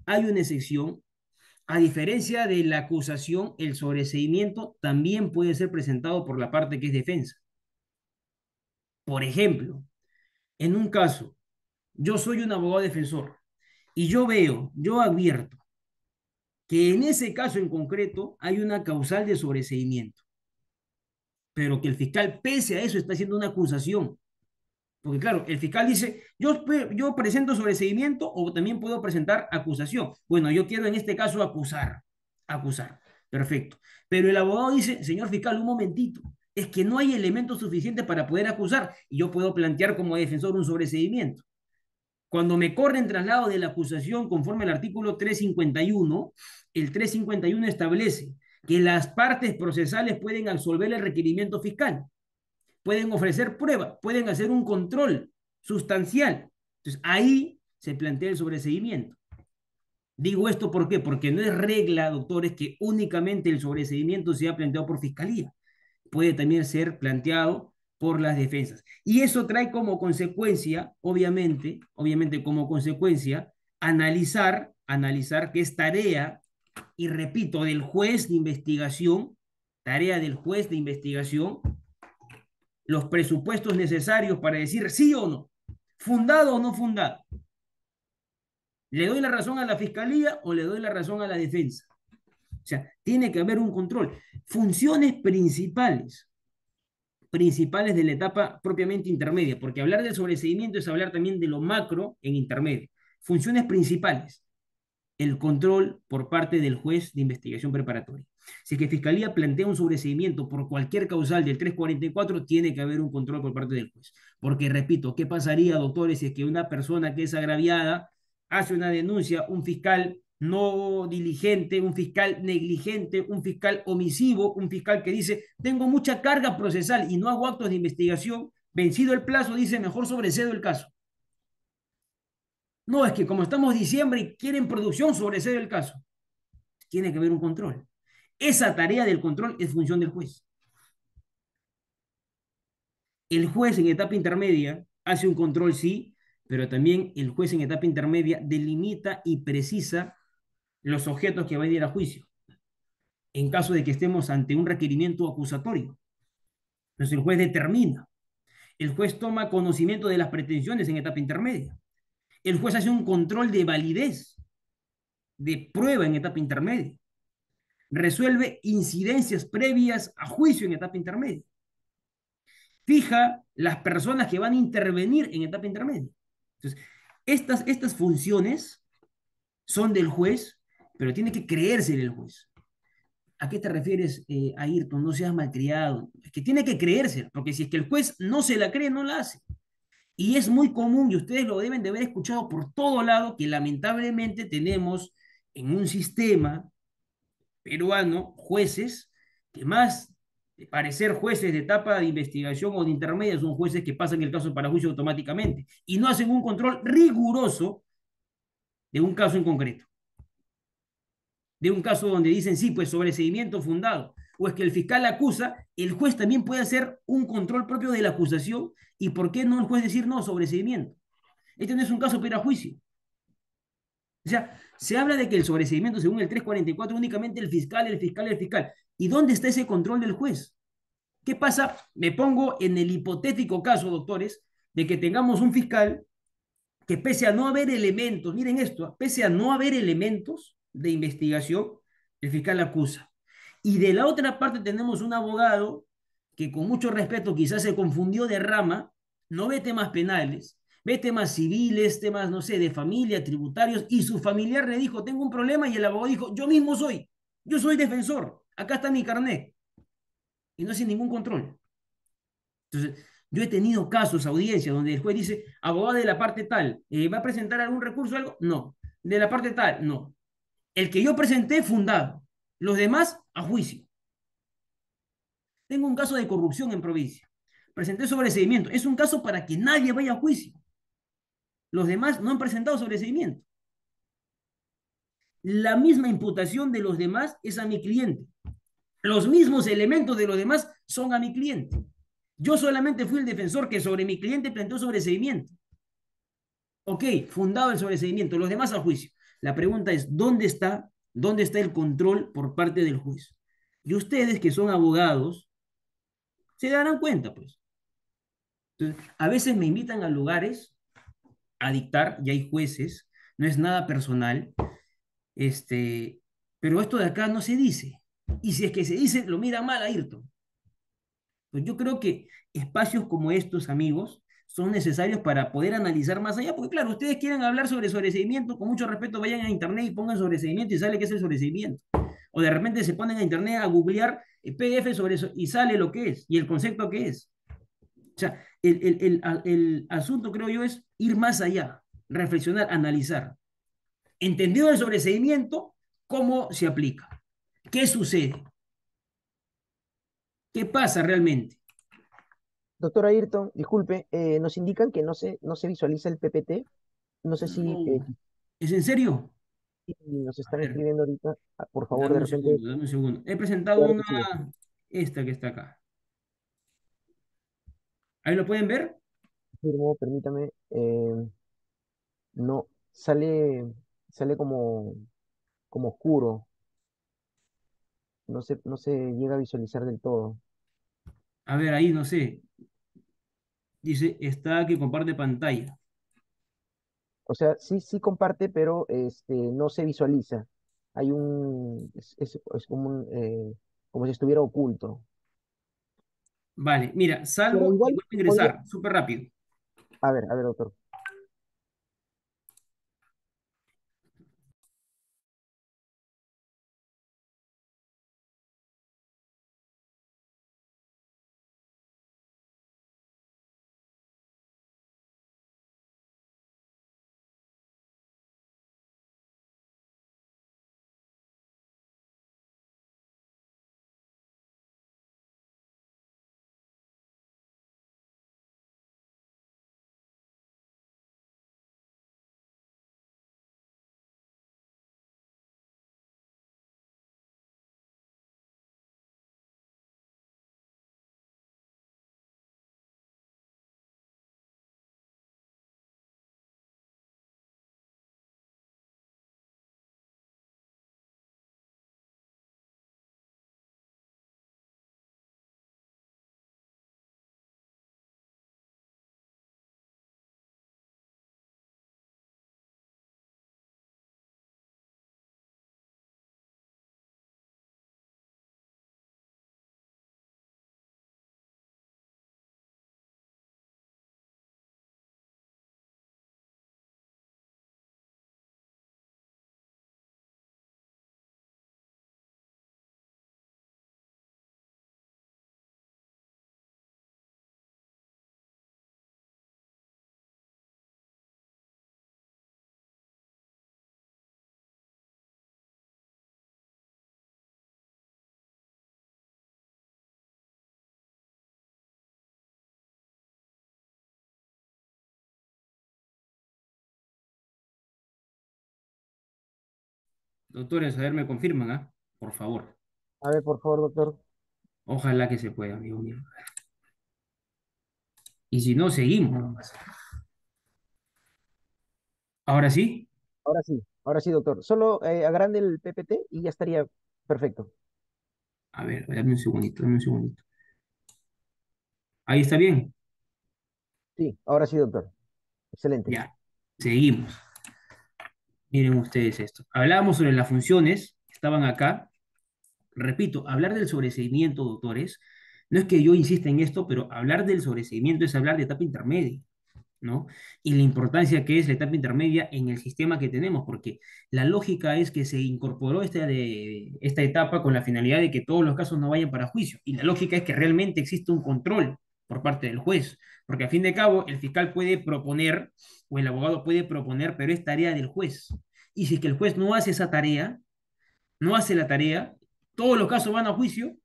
hay una excepción. A diferencia de la acusación, el sobreseimiento también puede ser presentado por la parte que es defensa. Por ejemplo, en un caso yo soy un abogado defensor y yo advierto que en ese caso en concreto hay una causal de sobreseimiento, pero que el fiscal, pese a eso, está haciendo una acusación. Porque claro, el fiscal dice, yo presento sobreseimiento o también puedo presentar acusación. Bueno, yo quiero en este caso acusar. Perfecto. Pero el abogado dice, señor fiscal, un momentito, es que no hay elementos suficientes para poder acusar y yo puedo plantear como defensor un sobreseimiento. Cuando me corren traslado de la acusación conforme al artículo 351, el 351 establece que las partes procesales pueden absolver el requerimiento fiscal, pueden ofrecer pruebas, pueden hacer un control sustancial. Entonces, ahí se plantea el sobreseimiento. Digo esto ¿por qué? Porque no es regla, doctores, que únicamente el sobreseimiento sea planteado por fiscalía. Puede también ser planteado por las defensas. Y eso trae como consecuencia, obviamente como consecuencia, analizar que es tarea, y repito, del juez de investigación, tarea del juez de investigación, los presupuestos necesarios para decir sí o no, fundado o no fundado. ¿Le doy la razón a la fiscalía o le doy la razón a la defensa? O sea, tiene que haber un control. Funciones principales de la etapa propiamente intermedia, porque hablar del sobreseimiento es hablar también de lo macro en intermedio. Funciones principales: el control por parte del juez de investigación preparatoria. Si es que Fiscalía plantea un sobreseimiento por cualquier causal del 344, tiene que haber un control por parte del juez. Porque, repito, ¿qué pasaría, doctores, si es que una persona que es agraviada hace una denuncia, un fiscal no diligente, un fiscal negligente, un fiscal omisivo, un fiscal que dice, tengo mucha carga procesal y no hago actos de investigación, vencido el plazo, dice, mejor sobresedo el caso? No, es que como estamos en diciembre y quieren producción, sobresedo el caso. Tiene que haber un control. Esa tarea del control es función del juez. El juez en etapa intermedia hace un control, sí, pero también el juez en etapa intermedia delimita y precisa los objetos que van a ir a juicio, en caso de que estemos ante un requerimiento acusatorio. Entonces el juez determina, el juez toma conocimiento de las pretensiones en etapa intermedia, el juez hace un control de validez, de prueba en etapa intermedia, resuelve incidencias previas a juicio en etapa intermedia, fija las personas que van a intervenir en etapa intermedia. Entonces, estas funciones son del juez, pero tiene que creerse el juez. ¿A qué te refieres, Ayrton? No seas malcriado. Es que tiene que creerse, porque si es que el juez no se la cree, no la hace. Y es muy común, y ustedes lo deben de haber escuchado por todo lado, que lamentablemente tenemos en un sistema peruano jueces que, más de parecer jueces de etapa de investigación o de intermedia, son jueces que pasan el caso para juicio automáticamente y no hacen un control riguroso de un caso en concreto, de un caso donde dicen sí, pues sobreseimiento fundado, o es que el fiscal acusa, el juez también puede hacer un control propio de la acusación. ¿Y por qué no el juez decir no, sobreseimiento? Este no es un caso para ir a juicio. O sea, se habla de que el sobreseimiento, según el 344, únicamente el fiscal. ¿Y dónde está ese control del juez? ¿Qué pasa? Me pongo en el hipotético caso, doctores, de que tengamos un fiscal que, pese a no haber elementos, miren esto, pese a no haber elementos de investigación, el fiscal acusa. Y de la otra parte tenemos un abogado que, con mucho respeto, quizás se confundió de rama, no ve temas penales, ve temas civiles, temas, no sé, de familia, tributarios, y su familiar le dijo, tengo un problema, y el abogado dijo, yo soy defensor, acá está mi carnet, y no hace ningún control. Entonces, yo he tenido casos, audiencias, donde el juez dice, abogado de la parte tal, ¿va a presentar algún recurso o algo? No. De la parte tal, no. El que yo presenté, fundado. Los demás, a juicio. Tengo un caso de corrupción en provincia. Presenté sobreseimiento. Es un caso para que nadie vaya a juicio. Los demás no han presentado sobreseimiento. La misma imputación de los demás es a mi cliente. Los mismos elementos de los demás son a mi cliente. Yo solamente fui el defensor que sobre mi cliente planteó sobreseimiento. Ok, fundado el sobreseimiento, los demás a juicio. La pregunta es, dónde está el control por parte del juez? Y ustedes, que son abogados, se darán cuenta, pues. Entonces, a veces me invitan a lugares a dictar, ya hay jueces, no es nada personal, este, pero esto de acá no se dice. Y si es que se dice, lo mira mal a Ayrton. Pues yo creo que espacios como estos, amigos, son necesarios para poder analizar más allá, porque claro, ustedes quieren hablar sobre sobreseimiento, con mucho respeto vayan a internet y pongan sobreseimiento y sale qué es el sobreseimiento. O de repente se ponen a internet a googlear PDF sobre eso y sale lo que es y el concepto que es. O sea, el asunto creo yo es ir más allá, reflexionar, analizar. Entendido el sobreseimiento, ¿cómo se aplica? ¿Qué sucede? ¿Qué pasa realmente? Doctor Ayrton, disculpe, nos indican que no se visualiza el PPT. No sé si, No. ¿Es en serio? si nos A están ver, escribiendo ahorita. Ah, por favor, dame de un repente, segundo, dame un segundo. He presentado claro una, que sí. esta que está acá. ¿Ahí lo pueden ver? Firmo, permítame. No, sale como oscuro. No se llega a visualizar del todo. A ver, ahí no sé. Dice, está que comparte pantalla. O sea, sí comparte, pero no se visualiza. Es como como si estuviera oculto. Vale, mira, Pero salgo y igual vuelvo a podría, ingresar, súper rápido. a ver, doctor. Doctores, a ver, me confirman, ¿ah? Por favor. A ver, por favor, doctor. Ojalá que se pueda, amigo mío. Y si no, seguimos nomás. Ahora sí. Ahora sí, doctor. Solo agrande el PPT y ya estaría perfecto. A ver, dame un segundito, dame un segundito. Ahí está bien. Sí, ahora sí, doctor. Excelente. Ya. Seguimos. Miren ustedes esto. Hablábamos sobre las funciones, estaban acá. Repito, hablar del sobreseimiento, doctores, no es que yo insista en esto, pero hablar del sobreseimiento es hablar de etapa intermedia, ¿no? Y la importancia que es la etapa intermedia en el sistema que tenemos, porque la lógica es que se incorporó esta etapa con la finalidad de que todos los casos no vayan para juicio. Y la lógica es que realmente existe un control por parte del juez, porque a fin de cabo el fiscal puede proponer o el abogado puede proponer, pero es tarea del juez. Y si es que el juez no hace esa tarea, no hace la tarea, todos los casos van a juicio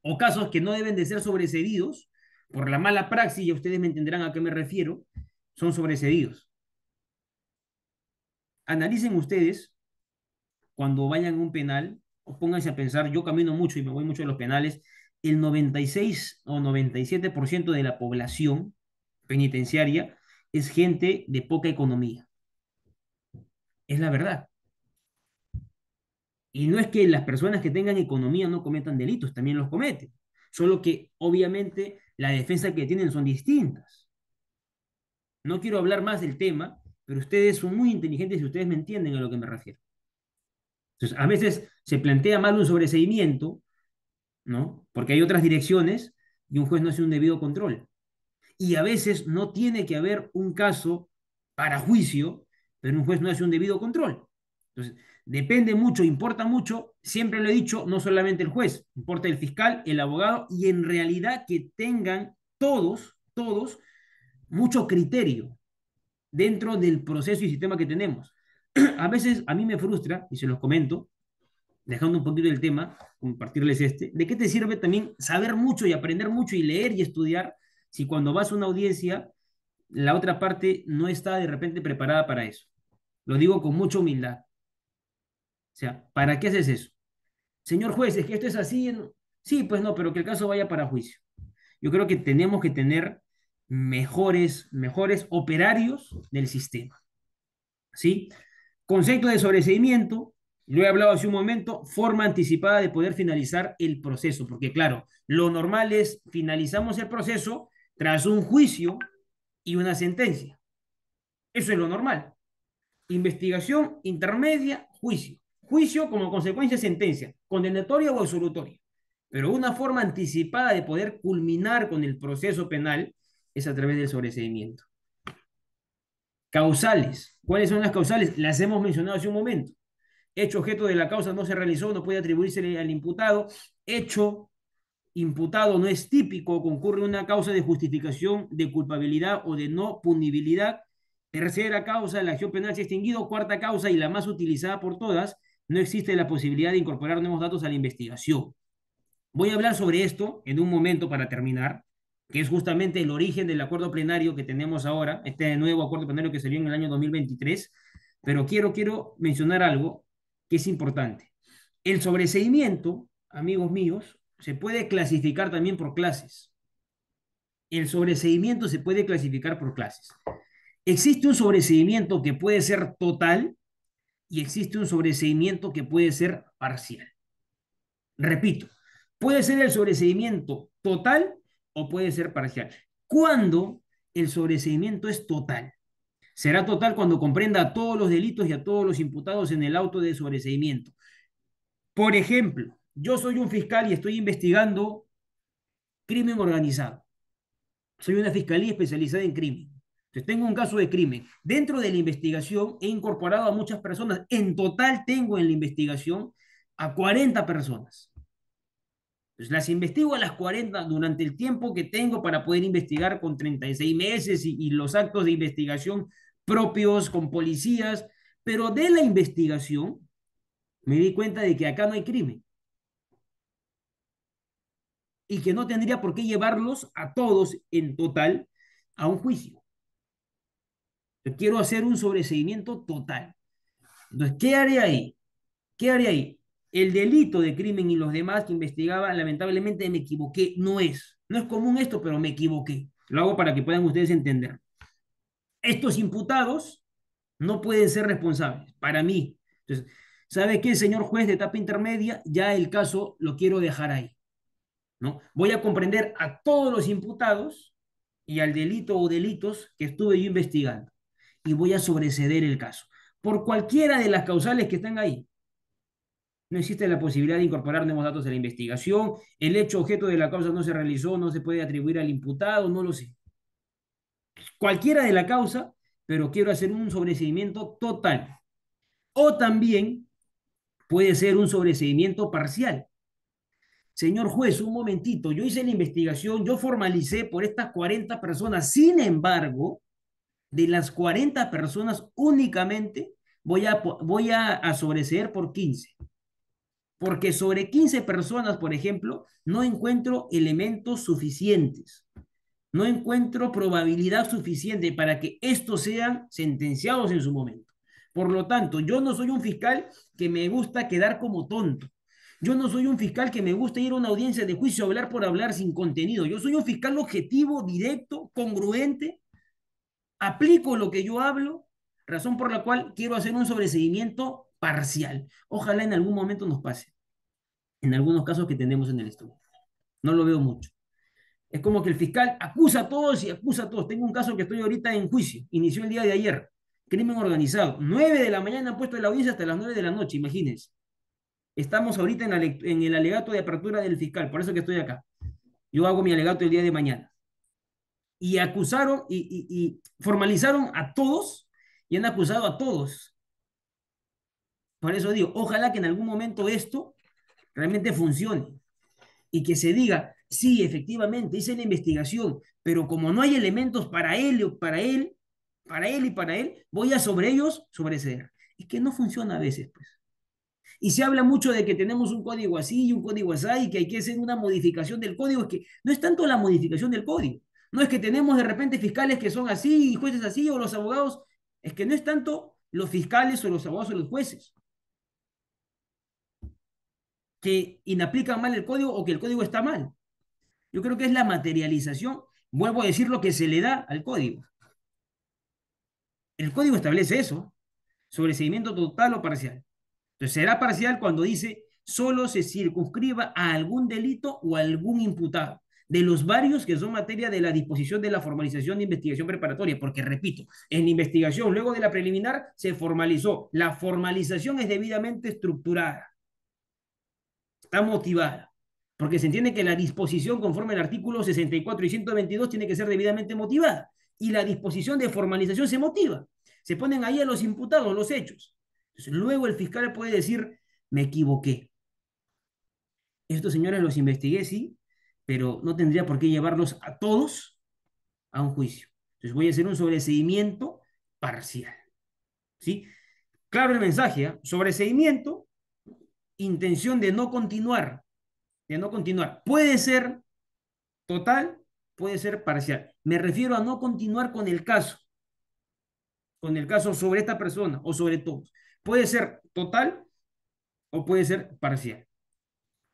o casos que no deben de ser sobreseídos por la mala praxis, y ustedes me entenderán a qué me refiero, son sobreseídos. Analicen ustedes cuando vayan a un penal, o pónganse a pensar, yo camino mucho y me voy mucho a los penales, el 96 o 97% de la población penitenciaria es gente de poca economía. Es la verdad. Y no es que las personas que tengan economía no cometan delitos, también los cometen. Solo que obviamente la defensa que tienen son distintas. No quiero hablar más del tema, pero ustedes son muy inteligentes y ustedes me entienden a lo que me refiero. Entonces, a veces se plantea mal un sobreseimiento, ¿no? Porque hay otras direcciones y un juez no hace un debido control. Y a veces no tiene que haber un caso para juicio, pero un juez no hace un debido control. Entonces, depende mucho, importa mucho, siempre lo he dicho, no solamente el juez, importa el fiscal, el abogado, y en realidad que tengan todos, mucho criterio dentro del proceso y sistema que tenemos. A veces a mí me frustra, y se los comento, dejando un poquito el tema, compartirles este, ¿de qué te sirve también saber mucho y aprender mucho y leer y estudiar si cuando vas a una audiencia la otra parte no está de repente preparada para eso? Lo digo con mucha humildad. O sea, ¿para qué haces eso? Señor juez, es que esto es así. Sí, pues no, pero que el caso vaya para juicio. Yo creo que tenemos que tener mejores operarios del sistema. ¿Sí? Concepto de sobreseimiento, lo he hablado hace un momento, forma anticipada de poder finalizar el proceso, porque claro, lo normal es finalizamos el proceso tras un juicio y una sentencia. Eso es lo normal. Investigación intermedia, juicio. Juicio como consecuencia sentencia, condenatoria o absolutoria. Pero una forma anticipada de poder culminar con el proceso penal es a través del sobreseimiento. Causales. ¿Cuáles son las causales? Las hemos mencionado hace un momento. Hecho objeto de la causa no se realizó, no puede atribuirse al imputado. Hecho imputado no es típico, concurre una causa de justificación de culpabilidad o de no punibilidad. Tercera causa, la acción penal se ha extinguido. Cuarta causa, y la más utilizada por todas, no existe la posibilidad de incorporar nuevos datos a la investigación. Voy a hablar sobre esto en un momento para terminar, que es justamente el origen del acuerdo plenario que tenemos ahora, este nuevo acuerdo plenario que salió en el año 2023, pero quiero mencionar algo que es importante. El sobreseimiento, amigos míos, se puede clasificar también por clases. El sobreseimiento se puede clasificar por clases. Existe un sobreseimiento que puede ser total y existe un sobreseimiento que puede ser parcial. Repito, puede ser el sobreseimiento total o puede ser parcial. ¿Cuándo el sobreseimiento es total? Será total cuando comprenda a todos los delitos y a todos los imputados en el auto de sobreseimiento. Por ejemplo, yo soy un fiscal y estoy investigando crimen organizado. Soy una fiscalía especializada en crimen. Entonces, tengo un caso de crimen. Dentro de la investigación he incorporado a muchas personas. En total tengo en la investigación a 40 personas. Entonces, las investigo a las 40 durante el tiempo que tengo para poder investigar con 36 meses y los actos de investigación propios con policías. Pero de la investigación me di cuenta de que acá no hay crimen y que no tendría por qué llevarlos a todos en total a un juicio. Yo quiero hacer un sobreseimiento total. Entonces, ¿qué haré ahí? ¿Qué haré ahí? El delito de crimen y los demás que investigaba, lamentablemente me equivoqué. No es común esto, pero me equivoqué. Lo hago para que puedan ustedes entender. Estos imputados no pueden ser responsables, para mí. Entonces, ¿sabe qué, señor juez de etapa intermedia? Ya el caso lo quiero dejar ahí, ¿no? Voy a comprender a todos los imputados y al delito o delitos que estuve yo investigando y voy a sobreceder el caso. Por cualquiera de las causales que están ahí. No existe la posibilidad de incorporar nuevos datos a la investigación. El hecho objeto de la causa no se realizó, no se puede atribuir al imputado, no lo sé. Cualquiera de la causa, pero quiero hacer un sobreseimiento total. O también puede ser un sobreseimiento parcial. Señor juez, un momentito, yo hice la investigación, yo formalicé por estas 40 personas, sin embargo, de las 40 personas únicamente voy a sobreseer por 15. Porque sobre 15 personas, por ejemplo, no encuentro elementos suficientes, no encuentro probabilidad suficiente para que estos sean sentenciados en su momento. Por lo tanto, yo no soy un fiscal que me gusta quedar como tonto. Yo no soy un fiscal que me gusta ir a una audiencia de juicio a hablar por hablar sin contenido. Yo soy un fiscal objetivo, directo, congruente, aplico lo que yo hablo, razón por la cual quiero hacer un sobreseguimiento parcial. Ojalá en algún momento nos pase, en algunos casos que tenemos en el estudio. No lo veo mucho. Es como que el fiscal acusa a todos y acusa a todos. Tengo un caso que estoy ahorita en juicio, inició el día de ayer, crimen organizado. 9 de la mañana han puesto la audiencia hasta las 9 de la noche, imagínense. Estamos ahorita en el alegato de apertura del fiscal, por eso que estoy acá. Yo hago mi alegato el día de mañana. Y acusaron y formalizaron a todos y han acusado a todos. Por eso digo, ojalá que en algún momento esto realmente funcione y que se diga, sí, efectivamente, hice la investigación, pero como no hay elementos para él, voy a sobre ellos sobreseer. Es que no funciona a veces, pues. Y se habla mucho de que tenemos un código así y un código así y que hay que hacer una modificación del código. Es que no es tanto la modificación del código. No es que tenemos de repente fiscales que son así y jueces así o los abogados. Es que no es tanto los fiscales o los abogados o los jueces que inaplican mal el código o que el código está mal. Yo creo que es la materialización, vuelvo a decir lo que se le da al código. El código establece eso, sobreseimiento total o parcial. Entonces será parcial cuando dice solo se circunscriba a algún delito o a algún imputado, de los varios que son materia de la disposición de la formalización de investigación preparatoria, porque repito, en investigación, luego de la preliminar, se formalizó. La formalización es debidamente estructurada, está motivada, porque se entiende que la disposición conforme al artículo 64 y 122 tiene que ser debidamente motivada, y la disposición de formalización se motiva. Se ponen ahí a los imputados los hechos. Entonces, luego el fiscal puede decir, me equivoqué. Estos señores los investigué, sí, pero no tendría por qué llevarlos a todos a un juicio. Entonces voy a hacer un sobreseimiento parcial. ¿Sí? Claro el mensaje, ¿eh? Sobreseimiento, intención de no continuar. Puede ser total, puede ser parcial. Me refiero a no continuar con el caso sobre esta persona o sobre todos. Puede ser total o puede ser parcial.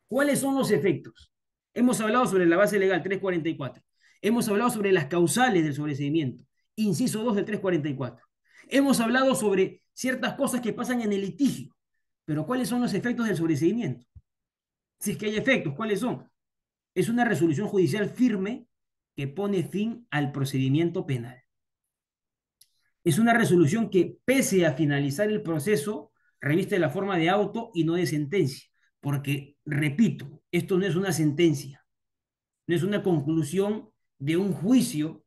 ¿Cuáles son los efectos? Hemos hablado sobre la base legal 344. Hemos hablado sobre las causales del sobreseimiento, inciso 2 del 344. Hemos hablado sobre ciertas cosas que pasan en el litigio. Pero ¿cuáles son los efectos del sobreseimiento? Si es que hay efectos, ¿cuáles son? Es una resolución judicial firme que pone fin al procedimiento penal. Es una resolución que, pese a finalizar el proceso, reviste la forma de auto y no de sentencia. Porque, repito, esto no es una sentencia, no es una conclusión de un juicio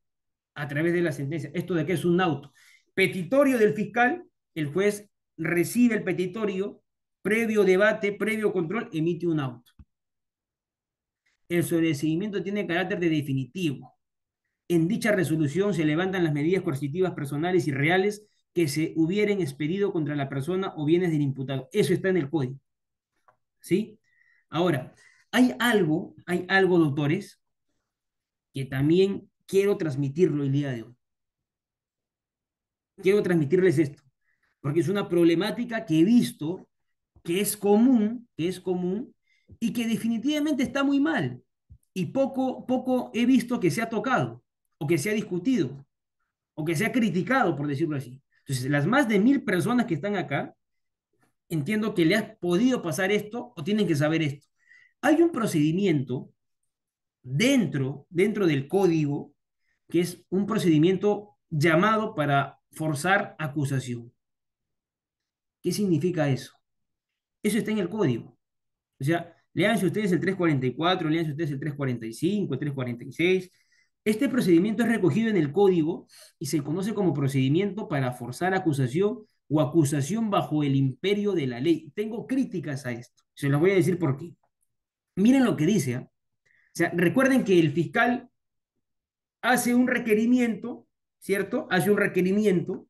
a través de la sentencia. Esto de que es un auto. Petitorio del fiscal, el juez recibe el petitorio, previo debate, previo control, emite un auto. El sobreseimiento tiene carácter de definitivo. En dicha resolución se levantan las medidas coercitivas personales y reales que se hubieran expedido contra la persona o bienes del imputado. Eso está en el código. ¿Sí? Ahora, hay algo, doctores, que también quiero transmitirlo el día de hoy. Quiero transmitirles esto, porque es una problemática que he visto que es común y que definitivamente está muy mal. Y poco he visto que se ha tocado, o que se ha discutido, o que se ha criticado, por decirlo así. Entonces, las más de 1000 personas que están acá, entiendo que le ha podido pasar esto o tienen que saber esto. Hay un procedimiento dentro del código que es un procedimiento llamado para forzar acusación. ¿Qué significa eso? Eso está en el código. O sea, léanse ustedes el 344, léanse ustedes el 345, el 346. Este procedimiento es recogido en el código y se conoce como procedimiento para forzar acusación o acusación bajo el imperio de la ley. Tengo críticas a esto. Se los voy a decir por qué. Miren lo que dice. ¿Eh? O sea, recuerden que el fiscal hace un requerimiento, ¿cierto? Hace un requerimiento,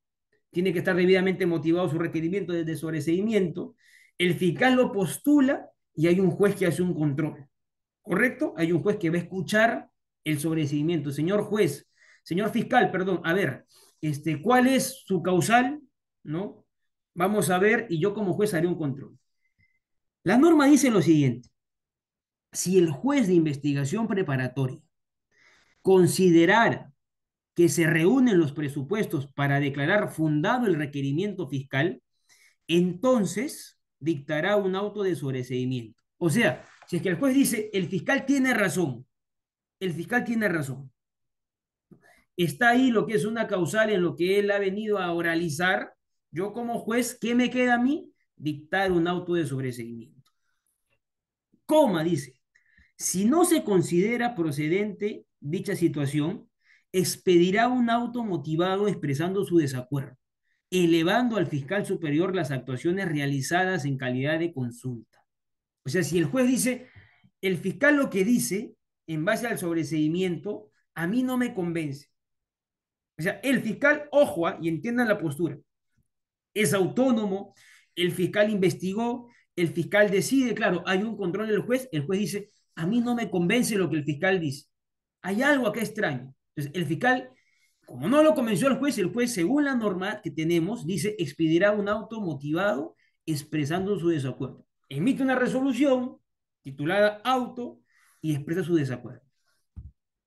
tiene que estar debidamente motivado su requerimiento desde sobreseimiento. El fiscal lo postula y hay un juez que hace un control, ¿correcto? Hay un juez que va a escuchar el sobreseimiento. Señor juez, señor fiscal, perdón, a ver, ¿cuál es su causal? ¿No? Vamos a ver y yo como juez haré un control. La norma dice lo siguiente: si el juez de investigación preparatoria considerara que se reúnen los presupuestos para declarar fundado el requerimiento fiscal, entonces dictará un auto de sobreseimiento. O sea, si es que el juez dice, el fiscal tiene razón, el fiscal tiene razón. Está ahí lo que es una causal en lo que él ha venido a oralizar. Yo como juez, ¿qué me queda a mí? Dictar un auto de sobreseimiento. Coma, dice, si no se considera procedente dicha situación, expedirá un auto motivado expresando su desacuerdo, elevando al fiscal superior las actuaciones realizadas en calidad de consulta. O sea, si el juez dice, el fiscal lo que dice, en base al sobreseimiento, a mí no me convence. O sea, el fiscal, ojo, y entiendan la postura, es autónomo, el fiscal investigó, el fiscal decide, claro, hay un control del juez, el juez dice, a mí no me convence lo que el fiscal dice. Hay algo acá extraño. Entonces, el fiscal, como no lo convenció el juez, según la norma que tenemos, dice, expedirá un auto motivado expresando su desacuerdo. Emite una resolución titulada auto y expresa su desacuerdo.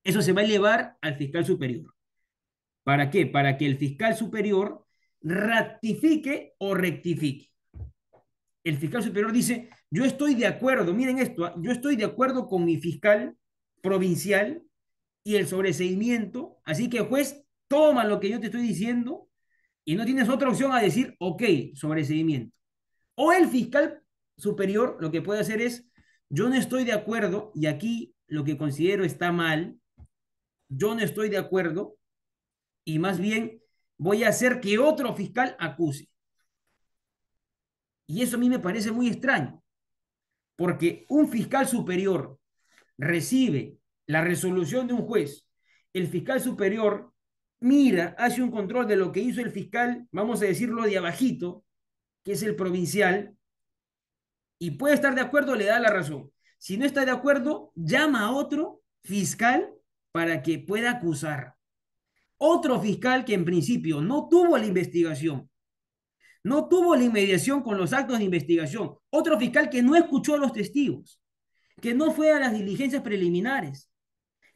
Eso se va a elevar al fiscal superior. ¿Para qué? Para que el fiscal superior ratifique o rectifique. El fiscal superior dice, yo estoy de acuerdo, miren esto, yo estoy de acuerdo con mi fiscal provincial y el sobreseimiento, así que juez, toma lo que yo te estoy diciendo y no tienes otra opción a decir, ok, sobreseimiento. O el fiscal superior lo que puede hacer es, yo no estoy de acuerdo y aquí lo que considero está mal, yo no estoy de acuerdo y más bien voy a hacer que otro fiscal acuse. Y eso a mí me parece muy extraño, porque un fiscal superior recibe la resolución de un juez, el fiscal superior mira, hace un control de lo que hizo el fiscal, vamos a decirlo de abajito, que es el provincial, y puede estar de acuerdo, le da la razón. Si no está de acuerdo, llama a otro fiscal para que pueda acusar. Otro fiscal que en principio no tuvo la investigación, no tuvo la inmediación con los actos de investigación. Otro fiscal que no escuchó a los testigos, que no fue a las diligencias preliminares,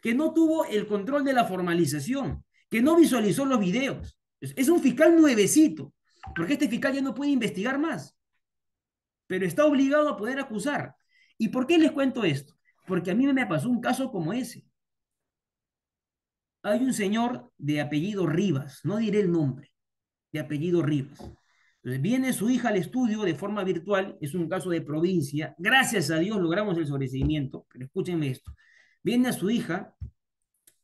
que no tuvo el control de la formalización, que no visualizó los videos. Es un fiscal nuevecito, porque este fiscal ya no puede investigar más, pero está obligado a poder acusar. ¿Y por qué les cuento esto? Porque a mí me pasó un caso como ese. Hay un señor de apellido Rivas, no diré el nombre, de apellido Rivas. Entonces viene su hija al estudio de forma virtual, es un caso de provincia, gracias a Dios logramos el sobreseimiento, pero escúchenme esto. Viene a su hija,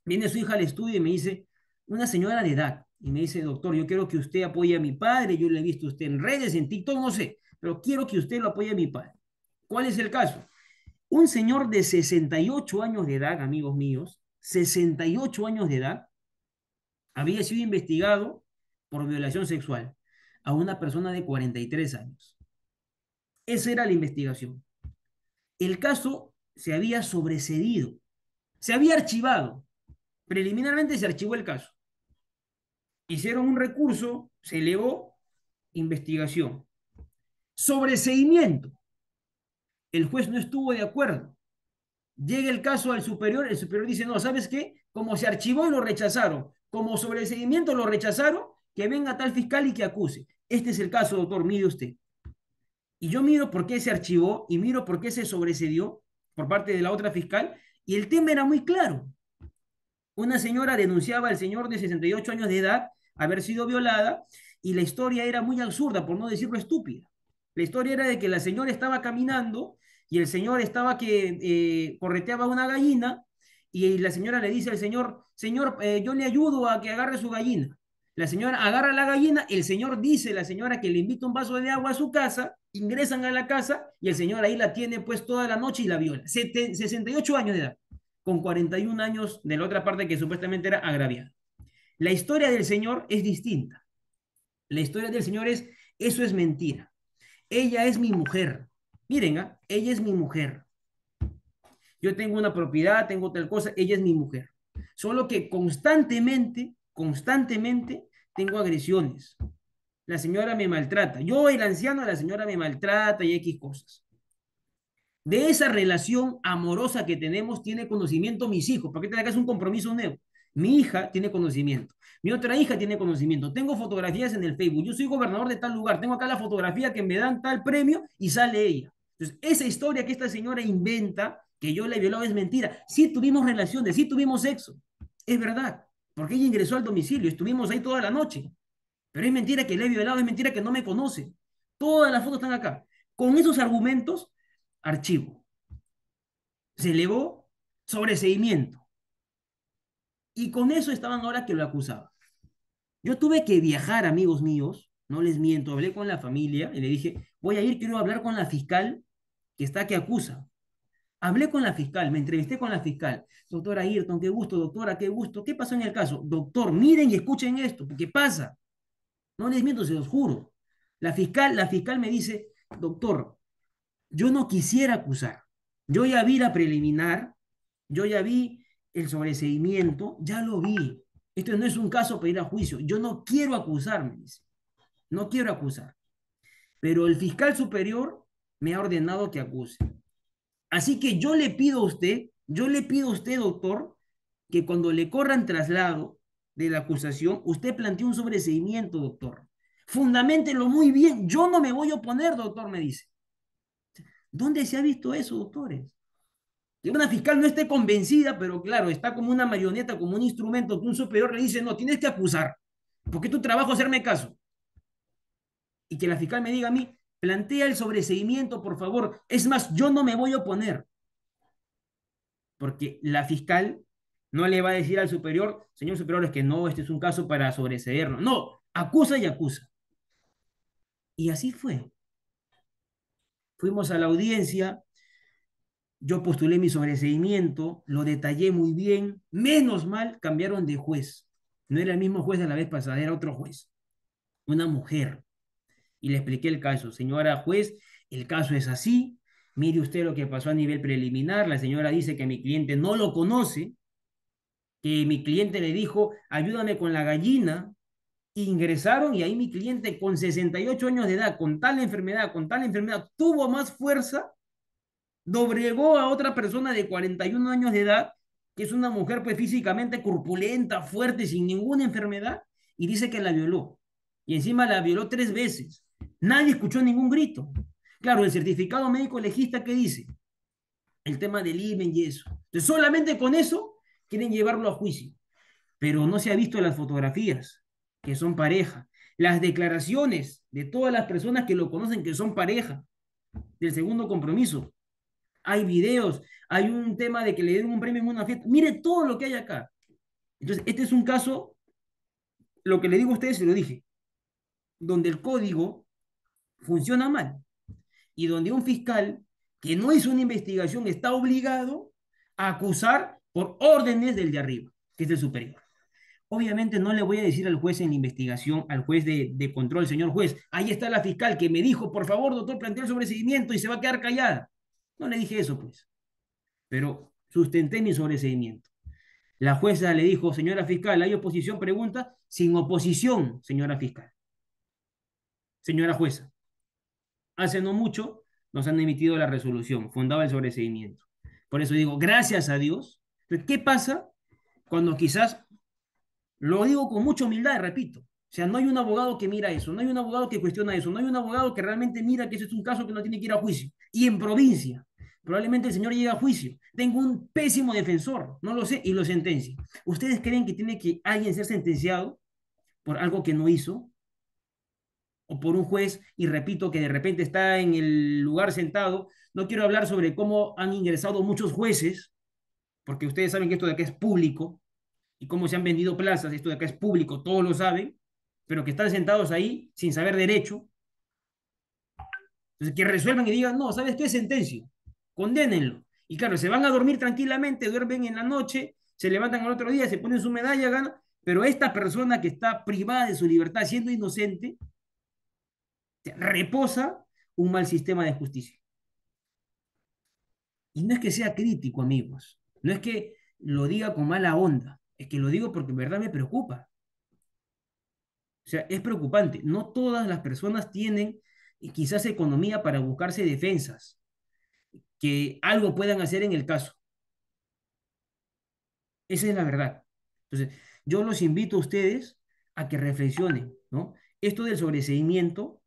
viene su hija al estudio y me dice, una señora de edad, y me dice, doctor, yo quiero que usted apoye a mi padre, yo le he visto a usted en redes, en TikTok, no sé, pero quiero que usted lo apoye a mi padre. ¿Cuál es el caso? Un señor de 68 años de edad, amigos míos, 68 años de edad, había sido investigado por violación sexual a una persona de 43 años. Esa era la investigación. El caso se había sobreseído, se había archivado. Preliminarmente se archivó el caso. Hicieron un recurso, se elevó, investigación. Sobreseimiento. El juez no estuvo de acuerdo. Llega el caso al superior, el superior dice, no, ¿sabes qué? Como se archivó y lo rechazaron, como sobreseimiento lo rechazaron, que venga tal fiscal y que acuse. Este es el caso, doctor, mire usted. Y yo miro por qué se archivó y miro por qué se sobresedió por parte de la otra fiscal, y el tema era muy claro. Una señora denunciaba al señor de 68 años de edad haber sido violada, y la historia era muy absurda, por no decirlo estúpida. La historia era de que la señora estaba caminando y el señor estaba que correteaba una gallina, y la señora le dice al señor, señor, yo le ayudo a que agarre su gallina. La señora agarra la gallina, el señor dice a la señora que le invita un vaso de agua a su casa, ingresan a la casa y el señor ahí la tiene pues toda la noche y la viola. 68 años de edad, con 41 años de la otra parte que supuestamente era agraviada. La historia del señor es distinta. La historia del señor es, eso es mentira. Ella es mi mujer. Miren, ella es mi mujer. Yo tengo una propiedad, tengo tal cosa, ella es mi mujer. Solo que constantemente tengo agresiones. La señora me maltrata. Yo, el anciano, la señora me maltrata y X cosas. De esa relación amorosa que tenemos tiene conocimiento mis hijos, porque te es un compromiso nuevo. Mi hija tiene conocimiento, mi otra hija tiene conocimiento. Tengo fotografías en el Facebook. Yo soy gobernador de tal lugar. Tengo acá la fotografía que me dan tal premio y sale ella. Entonces, esa historia que esta señora inventa, que yo la he violado es mentira. Sí tuvimos relaciones, sí tuvimos sexo, es verdad, porque ella ingresó al domicilio, estuvimos ahí toda la noche, pero es mentira que la he violado, es mentira que no me conoce. Todas las fotos están acá. Con esos argumentos, archivo. Se elevó sobreseimiento. Y con eso estaban ahora que lo acusaban. Yo tuve que viajar, amigos míos, no les miento, hablé con la familia y le dije, voy a ir, quiero hablar con la fiscal que está que acusa. Hablé con la fiscal, me entrevisté con la fiscal. Doctora Ayrton, qué gusto, doctora, qué gusto. ¿Qué pasó en el caso? Doctor, miren y escuchen esto, ¿qué pasa? No les miento, se los juro. La fiscal me dice, doctor, yo no quisiera acusar. Yo ya vi la preliminar, yo ya vi el sobreseimiento, ya lo vi. Esto no es un caso para ir a juicio. Yo no quiero acusar, me dice. No quiero acusar. Pero el fiscal superior me ha ordenado que acuse. Así que yo le pido a usted, doctor, que cuando le corran traslado de la acusación, usted plantee un sobreseimiento, doctor. Fundamentelo muy bien. Yo no me voy a oponer, doctor, me dice. ¿Dónde se ha visto eso, doctores? Que una fiscal no esté convencida, pero claro, está como una marioneta, como un instrumento que un superior le dice, no, tienes que acusar, porque tu trabajo es hacerme caso. Y que la fiscal me diga a mí, plantea el sobreseimiento, por favor. Es más, yo no me voy a oponer, porque la fiscal no le va a decir al superior, señor superior, es que no, este es un caso para sobreseernos. No, acusa y acusa. Y así fue. Fuimos a la audiencia, yo postulé mi sobreseimiento, lo detallé muy bien. Menos mal cambiaron de juez. No era el mismo juez de la vez pasada, era otro juez, una mujer. Y le expliqué el caso. Señora juez, el caso es así. Mire usted lo que pasó a nivel preliminar. La señora dice que mi cliente no lo conoce, que mi cliente le dijo, ayúdame con la gallina. Ingresaron y ahí mi cliente con 68 años de edad, con tal enfermedad, tuvo más fuerza, doblegó a otra persona de 41 años de edad, que es una mujer pues físicamente corpulenta, fuerte, sin ninguna enfermedad, y dice que la violó. Y encima la violó 3 veces. Nadie escuchó ningún grito. Claro, el certificado médico legista, ¿qué dice? El tema del IMEN y eso. Entonces, solamente con eso quieren llevarlo a juicio. Pero no se ha visto las fotografías, que son pareja. Las declaraciones de todas las personas que lo conocen, que son pareja, del segundo compromiso, hay videos, hay un tema de que le den un premio en una fiesta. Mire todo lo que hay acá. Entonces, este es un caso, lo que le digo a ustedes, se lo dije, donde el código funciona mal y donde un fiscal que no hizo una investigación está obligado a acusar por órdenes del de arriba, que es el superior. Obviamente no le voy a decir al juez en la investigación, al juez de control, señor juez, ahí está la fiscal que me dijo, por favor, doctor, plantea el sobreseimiento y se va a quedar callada. No le dije eso, pues, pero sustenté mi sobreseimiento. La jueza le dijo, señora fiscal, ¿hay oposición? Pregunta, sin oposición, señora fiscal. Señora jueza, hace no mucho nos han emitido la resolución, fundaba el sobreseimiento. Por eso digo, gracias a Dios. ¿Qué pasa cuando quizás, lo digo con mucha humildad, repito, o sea, no hay un abogado que mira eso, no hay un abogado que cuestiona eso, no hay un abogado que realmente mira que ese es un caso que no tiene que ir a juicio. Y en provincia, probablemente el señor llegue a juicio. Tengo un pésimo defensor, no lo sé, y lo sentencia. ¿Ustedes creen que tiene que alguien ser sentenciado por algo que no hizo? O por un juez, y repito, que de repente está en el lugar sentado. No quiero hablar sobre cómo han ingresado muchos jueces, porque ustedes saben que esto de acá es público, y cómo se han vendido plazas, esto de acá es público, todos lo saben, pero que están sentados ahí sin saber derecho. Entonces, que resuelvan y digan, no, ¿sabes qué? Sentencio, condénenlo. Y claro, se van a dormir tranquilamente, duermen en la noche, se levantan al otro día, se ponen su medalla, ganan, pero esta persona que está privada de su libertad siendo inocente, reposa un mal sistema de justicia. Y no es que sea crítico, amigos, no es que lo diga con mala onda, es que lo digo porque en verdad me preocupa. O sea, es preocupante. No todas las personas tienen quizás economía para buscarse defensas, que algo puedan hacer en el caso. Esa es la verdad. Entonces, yo los invito a ustedes a que reflexionen, ¿no? Esto del sobreseimiento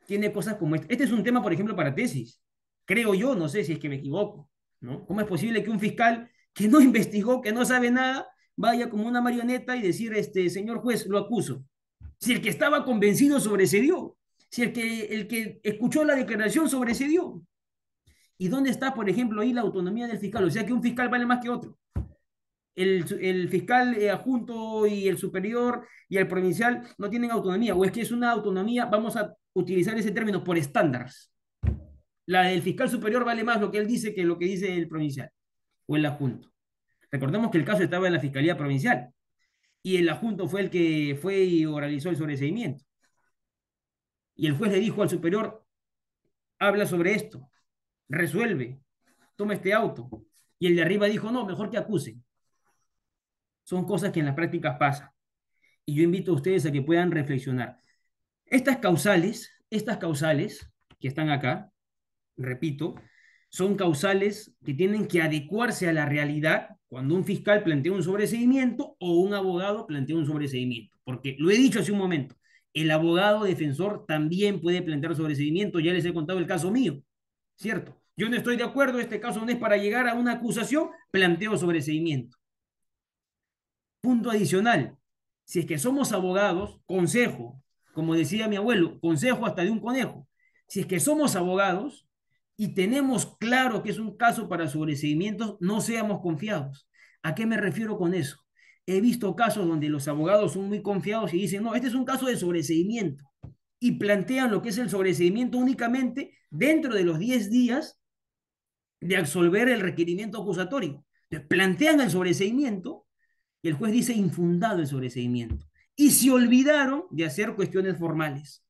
tiene cosas como este. Este es un tema, por ejemplo, para tesis. Creo yo, no sé si es que me equivoco. ¿no? ¿Cómo es posible que un fiscal que no investigó, que no sabe nada, vaya como una marioneta y decir, señor juez, lo acuso? Si el que estaba convencido sobrecedió, si el que escuchó la declaración sobrecedió. ¿Y dónde está, por ejemplo, ahí la autonomía del fiscal? O sea que un fiscal vale más que otro. El fiscal adjunto y el superior y el provincial no tienen autonomía, o es que es una autonomía, vamos a utilizar ese término, por estándares. La del fiscal superior vale más lo que él dice que lo que dice el provincial o el adjunto. Recordemos que el caso estaba en la Fiscalía Provincial y el adjunto fue el que fue y oralizó el sobreseimiento. Y el juez le dijo al superior, habla sobre esto, resuelve, toma este auto. Y el de arriba dijo, no, mejor que acusen. Son cosas que en las prácticas pasan. Y yo invito a ustedes a que puedan reflexionar. Estas causales que están acá, repito, son causales que tienen que adecuarse a la realidad cuando un fiscal plantea un sobreseimiento o un abogado plantea un sobreseimiento. Porque lo he dicho hace un momento, el abogado defensor también puede plantear sobreseimiento. Ya les he contado el caso mío, ¿cierto? Yo no estoy de acuerdo, este caso no es para llegar a una acusación, planteo sobreseimiento. Punto adicional, si es que somos abogados, consejo, como decía mi abuelo, consejo hasta de un conejo. Si es que somos abogados y tenemos claro que es un caso para sobreseimientos, no seamos confiados. ¿A qué me refiero con eso? He visto casos donde los abogados son muy confiados y dicen, no, este es un caso de sobreseimiento. Y plantean lo que es el sobreseimiento únicamente dentro de los 10 días de absolver el requerimiento acusatorio. Entonces, plantean el sobreseimiento y el juez dice infundado el sobreseimiento. Y se olvidaron de hacer cuestiones formales.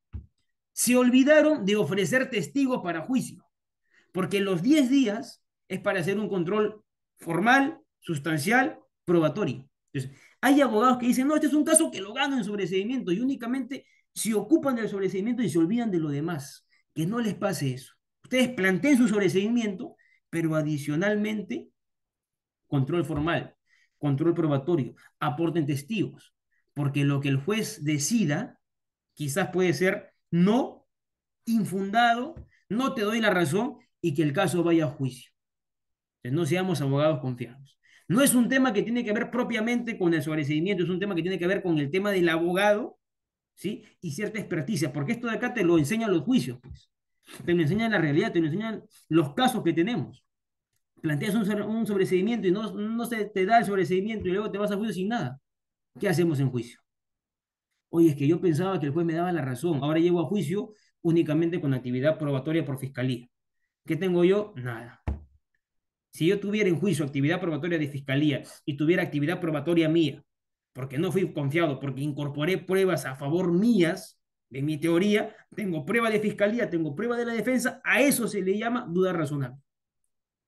Se olvidaron de ofrecer testigos para juicio, porque los 10 días es para hacer un control formal, sustancial, probatorio. Entonces, hay abogados que dicen, no, este es un caso que lo gano en sobreseimiento y únicamente se ocupan del sobreseimiento y se olvidan de lo demás. Que no les pase eso. Ustedes planteen su sobreseimiento, pero adicionalmente control formal, control probatorio, aporten testigos, porque lo que el juez decida quizás puede ser no infundado, no te doy la razón y que el caso vaya a juicio. Entonces, no seamos abogados confiados. No es un tema que tiene que ver propiamente con el sobreseimiento, es un tema que tiene que ver con el tema del abogado, ¿sí? Y cierta experticia, porque esto de acá te lo enseñan los juicios, pues. Te lo enseñan la realidad, te lo enseñan los casos que tenemos. Planteas un sobreseimiento y no se te da el sobreseimiento y luego te vas a juicio sin nada. ¿Qué hacemos en juicio? Oye, es que yo pensaba que el juez me daba la razón. Ahora llego a juicio únicamente con actividad probatoria por fiscalía. ¿Qué tengo yo? Nada. Si yo tuviera en juicio actividad probatoria de fiscalía y tuviera actividad probatoria mía, porque no fui confiado, porque incorporé pruebas a favor mías, de mi teoría, tengo prueba de fiscalía, tengo prueba de la defensa, a eso se le llama duda razonable.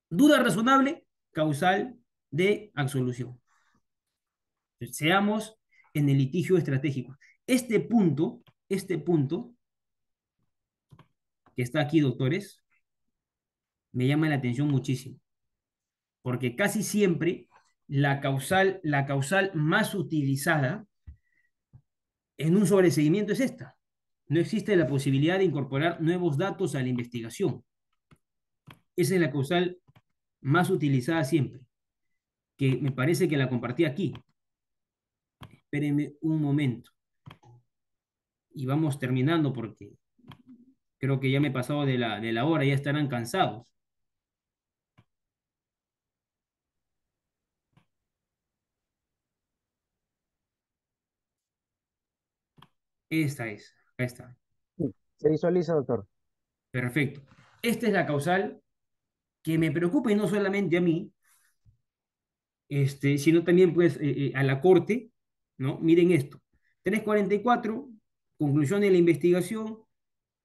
Duda razonable, causal de absolución. Seamos en el litigio estratégico. Este punto que está aquí, doctores, me llama la atención muchísimo, porque casi siempre la causal más utilizada en un sobreseimiento es esta. No existe la posibilidad de incorporar nuevos datos a la investigación. Esa es la causal más utilizada siempre, que me parece que la compartí aquí. Espérenme un momento. Y vamos terminando porque creo que ya me he pasado de la hora, ya estarán cansados. Esta es, acá está. Sí, se visualiza, doctor. Perfecto. Esta es la causal que me preocupa y no solamente a mí, sino también pues a la Corte, ¿no? Miren esto. 344, conclusión de la investigación,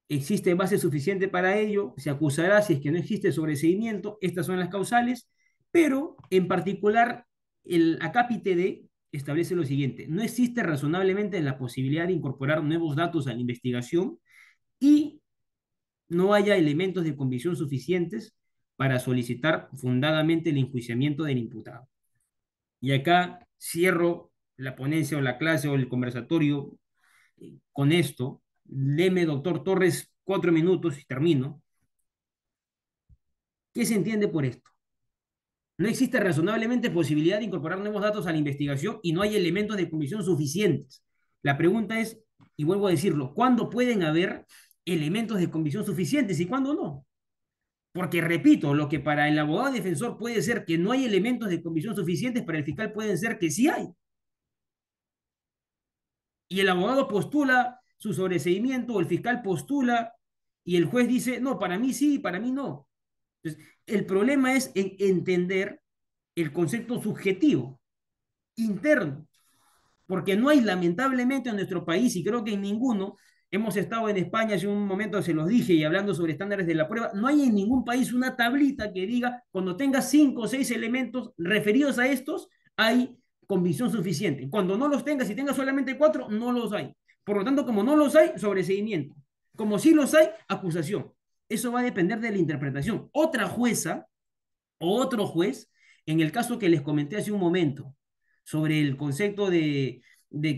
existe base suficiente para ello, se acusará si es que no existe sobreseimiento, estas son las causales, pero en particular el acápite D establece lo siguiente, no existe razonablemente la posibilidad de incorporar nuevos datos a la investigación y no haya elementos de convicción suficientes para solicitar fundadamente el enjuiciamiento del imputado. Y acá cierro la ponencia o la clase o el conversatorio con esto. Léeme, doctor Torres, 4 minutos y termino. ¿Qué se entiende por esto? No existe razonablemente posibilidad de incorporar nuevos datos a la investigación y no hay elementos de convicción suficientes. La pregunta es, y vuelvo a decirlo, ¿cuándo pueden haber elementos de convicción suficientes y cuándo no? Porque, repito, lo que para el abogado defensor puede ser que no hay elementos de convicción suficientes, para el fiscal pueden ser que sí hay. Y el abogado postula su sobreseimiento, o el fiscal postula, y el juez dice, no, para mí sí, para mí no. Entonces, el problema es en entender el concepto subjetivo, interno, porque no hay, lamentablemente, en nuestro país, y creo que en ninguno, hemos estado en España hace un momento, se los dije, y hablando sobre estándares de la prueba, no hay en ningún país una tablita que diga, cuando tenga 5 o 6 elementos referidos a estos, hay convicción suficiente. Cuando no los tenga, si tenga solamente 4, no los hay. Por lo tanto, como no los hay, sobreseimiento. Como sí los hay, acusación. Eso va a depender de la interpretación. Otra jueza o otro juez, en el caso que les comenté hace un momento, sobre el concepto de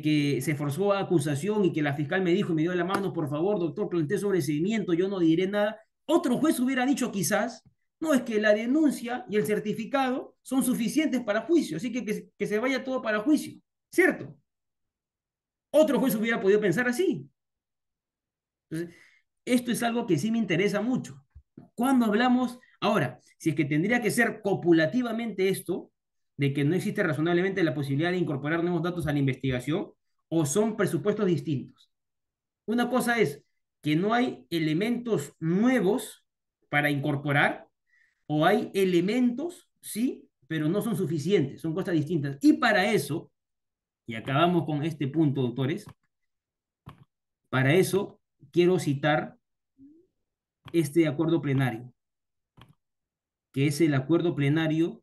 que se forzó a acusación y que la fiscal me dijo y me dio la mano, por favor, doctor, planteé sobreseimiento, yo no diré nada. Otro juez hubiera dicho quizás, no, es que la denuncia y el certificado son suficientes para juicio, así que se vaya todo para juicio, ¿cierto? Otro juez hubiera podido pensar así. Entonces, esto es algo que sí me interesa mucho. Cuando hablamos, ahora, si es que tendría que ser copulativamente esto, de que no existe razonablemente la posibilidad de incorporar nuevos datos a la investigación, o son presupuestos distintos. Una cosa es que no hay elementos nuevos para incorporar, o hay elementos, sí, pero no son suficientes, son cosas distintas. Y para eso, y acabamos con este punto, doctores, para eso quiero citar este acuerdo plenario, que es el acuerdo plenario.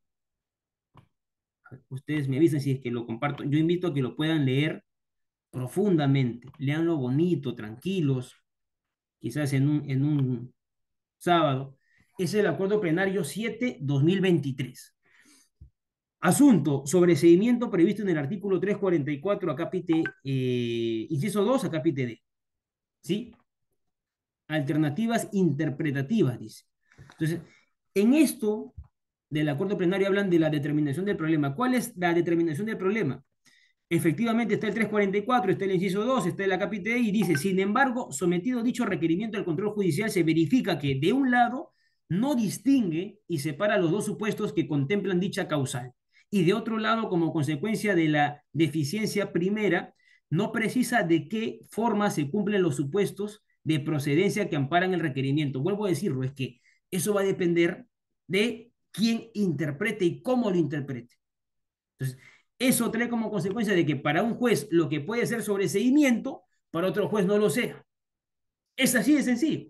Ustedes me avisan si es que lo comparto. Yo invito a que lo puedan leer profundamente. Leanlo bonito, tranquilos, quizás en un sábado. Es el acuerdo plenario 7/2023. Asunto: sobreseimiento previsto en el artículo 344, acápite, inciso 2, acápite D. ¿Sí? Alternativas interpretativas, dice. Entonces, en esto del acuerdo plenario hablan de la determinación del problema. ¿Cuál es la determinación del problema? Efectivamente está el 344, está el inciso 2, está el acápite y dice, sin embargo, sometido dicho requerimiento al control judicial, se verifica que, de un lado, no distingue y separa los dos supuestos que contemplan dicha causal, y de otro lado, como consecuencia de la deficiencia primera, no precisa de qué forma se cumplen los supuestos de procedencia que amparan el requerimiento. Vuelvo a decirlo, es que eso va a depender de quién interprete y cómo lo interprete. Entonces, eso trae como consecuencia de que para un juez lo que puede ser sobreseimiento, para otro juez no lo sea. Es así de sencillo.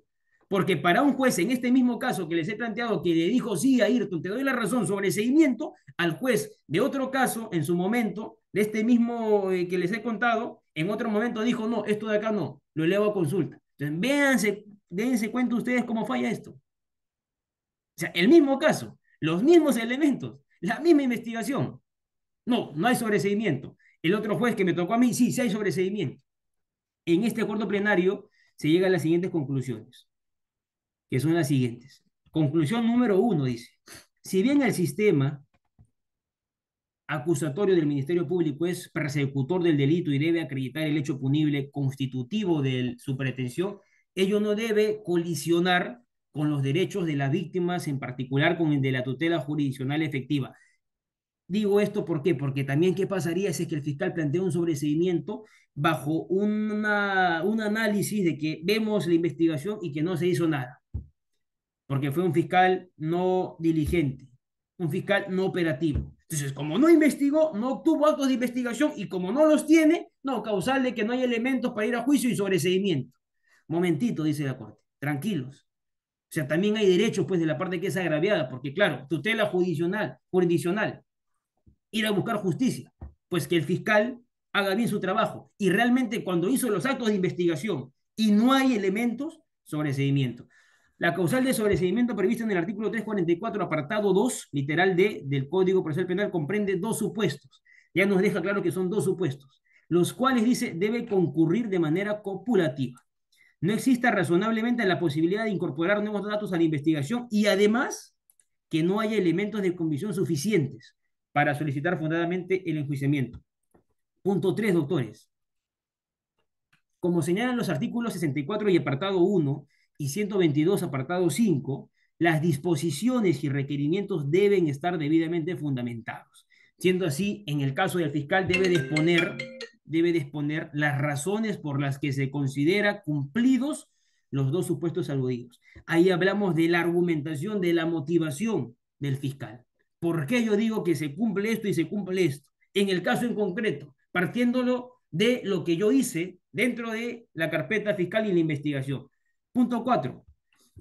Porque para un juez, en este mismo caso que les he planteado, que le dijo sí a Ayrton, te doy la razón, sobreseimiento, al juez de otro caso, en su momento, de este mismo que les he contado, en otro momento dijo, no, esto de acá no, lo elevo a consulta. Entonces, véanse, dense cuenta ustedes cómo falla esto. O sea, el mismo caso, los mismos elementos, la misma investigación. No, no hay sobreseimiento. El otro juez que me tocó a mí, sí, sí hay sobreseimiento. En este acuerdo plenario se llega a las siguientes conclusiones, que son las siguientes. Conclusión número 1 dice, si bien el sistema acusatorio del Ministerio Público es persecutor del delito y debe acreditar el hecho punible constitutivo de su pretensión, ello no debe colisionar con los derechos de las víctimas, en particular con el de la tutela jurisdiccional efectiva. Digo esto ¿por qué? Porque también qué pasaría si es que el fiscal plantea un sobreseimiento bajo un análisis de que vemos la investigación y que no se hizo nada, porque fue un fiscal no diligente, un fiscal no operativo. Entonces, como no investigó, no obtuvo actos de investigación y como no los tiene, no, causal de que no hay elementos para ir a juicio y sobreseimiento. Momentito, dice la Corte, tranquilos. O sea, también hay derechos pues de la parte que es agraviada, porque claro, tutela jurisdiccional, ir a buscar justicia, pues que el fiscal haga bien su trabajo. Y realmente cuando hizo los actos de investigación y no hay elementos, sobreseimiento. La causal de sobreseimiento prevista en el artículo 344, apartado 2, literal D, del Código Procesal Penal, comprende dos supuestos. Ya nos deja claro que son dos supuestos, los cuales, dice, debe concurrir de manera copulativa. No exista razonablemente la posibilidad de incorporar nuevos datos a la investigación y además que no haya elementos de convicción suficientes para solicitar fundadamente el enjuiciamiento. Punto 3, doctores. Como señalan los artículos 64 y apartado 1 y 122 apartado 5, las disposiciones y requerimientos deben estar debidamente fundamentados. Siendo así, en el caso del fiscal debe disponer las razones por las que se considera cumplidos los dos supuestos aludidos. Ahí hablamos de la argumentación, de la motivación del fiscal. ¿Por qué yo digo que se cumple esto y se cumple esto? En el caso en concreto, partiéndolo de lo que yo hice dentro de la carpeta fiscal y la investigación. Punto 4.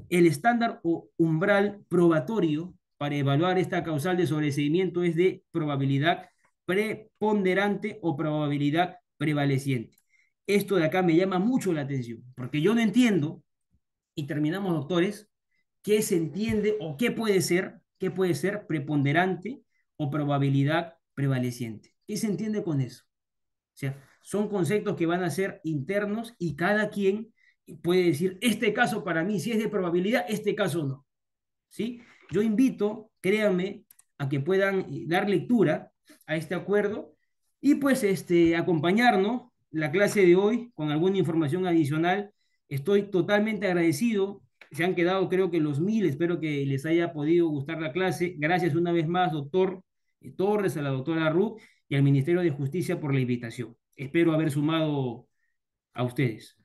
El estándar o umbral probatorio para evaluar esta causal de sobreseimiento es de probabilidad preponderante o probabilidad prevaleciente. Esto de acá me llama mucho la atención, porque yo no entiendo, y terminamos, doctores, qué se entiende o qué puede ser preponderante o probabilidad prevaleciente. ¿Qué se entiende con eso? O sea, son conceptos que van a ser internos y cada quien puede decir, este caso para mí, si es de probabilidad, este caso no. ¿Sí? Yo invito, créanme, a que puedan dar lectura a este acuerdo y pues acompañarnos la clase de hoy con alguna información adicional. Estoy totalmente agradecido. Se han quedado, creo que los 1000. Espero que les haya podido gustar la clase. Gracias una vez más, doctor Torres, a la doctora Ruth y al Ministerio de Justicia por la invitación. Espero haber sumado a ustedes.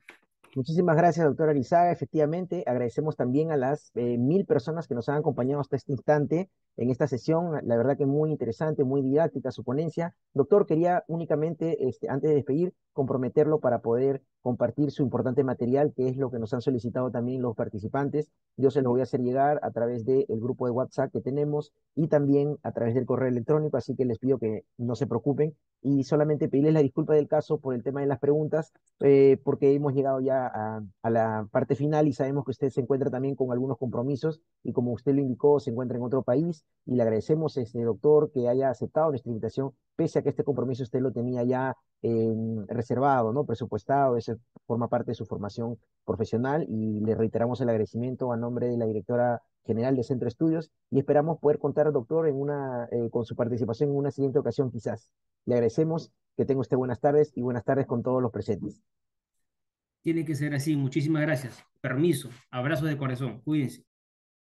Muchísimas gracias, doctora Arizaga. Efectivamente, agradecemos también a las 1000 personas que nos han acompañado hasta este instante en esta sesión. La verdad que muy interesante, muy didáctica su ponencia. Doctor, quería únicamente, antes de despedir, comprometerlo para poder compartir su importante material, que es lo que nos han solicitado también los participantes. Yo se lo voy a hacer llegar a través del grupo de WhatsApp que tenemos y también a través del correo electrónico, así que les pido que no se preocupen y solamente pedirles la disculpa del caso por el tema de las preguntas porque hemos llegado ya a la parte final y sabemos que usted se encuentra también con algunos compromisos y como usted lo indicó, se encuentra en otro país y le agradecemos, doctor, que haya aceptado nuestra invitación, pese a que este compromiso usted lo tenía ya reservado, ¿no? Presupuestado, eso forma parte de su formación profesional y le reiteramos el agradecimiento a nombre de la directora general de Centro Estudios y esperamos poder contar, doctor, con su participación en una siguiente ocasión quizás. Le agradecemos, que tenga usted buenas tardes y buenas tardes con todos los presentes. Tiene que ser así. Muchísimas gracias. Permiso. Abrazo de corazón. Cuídense.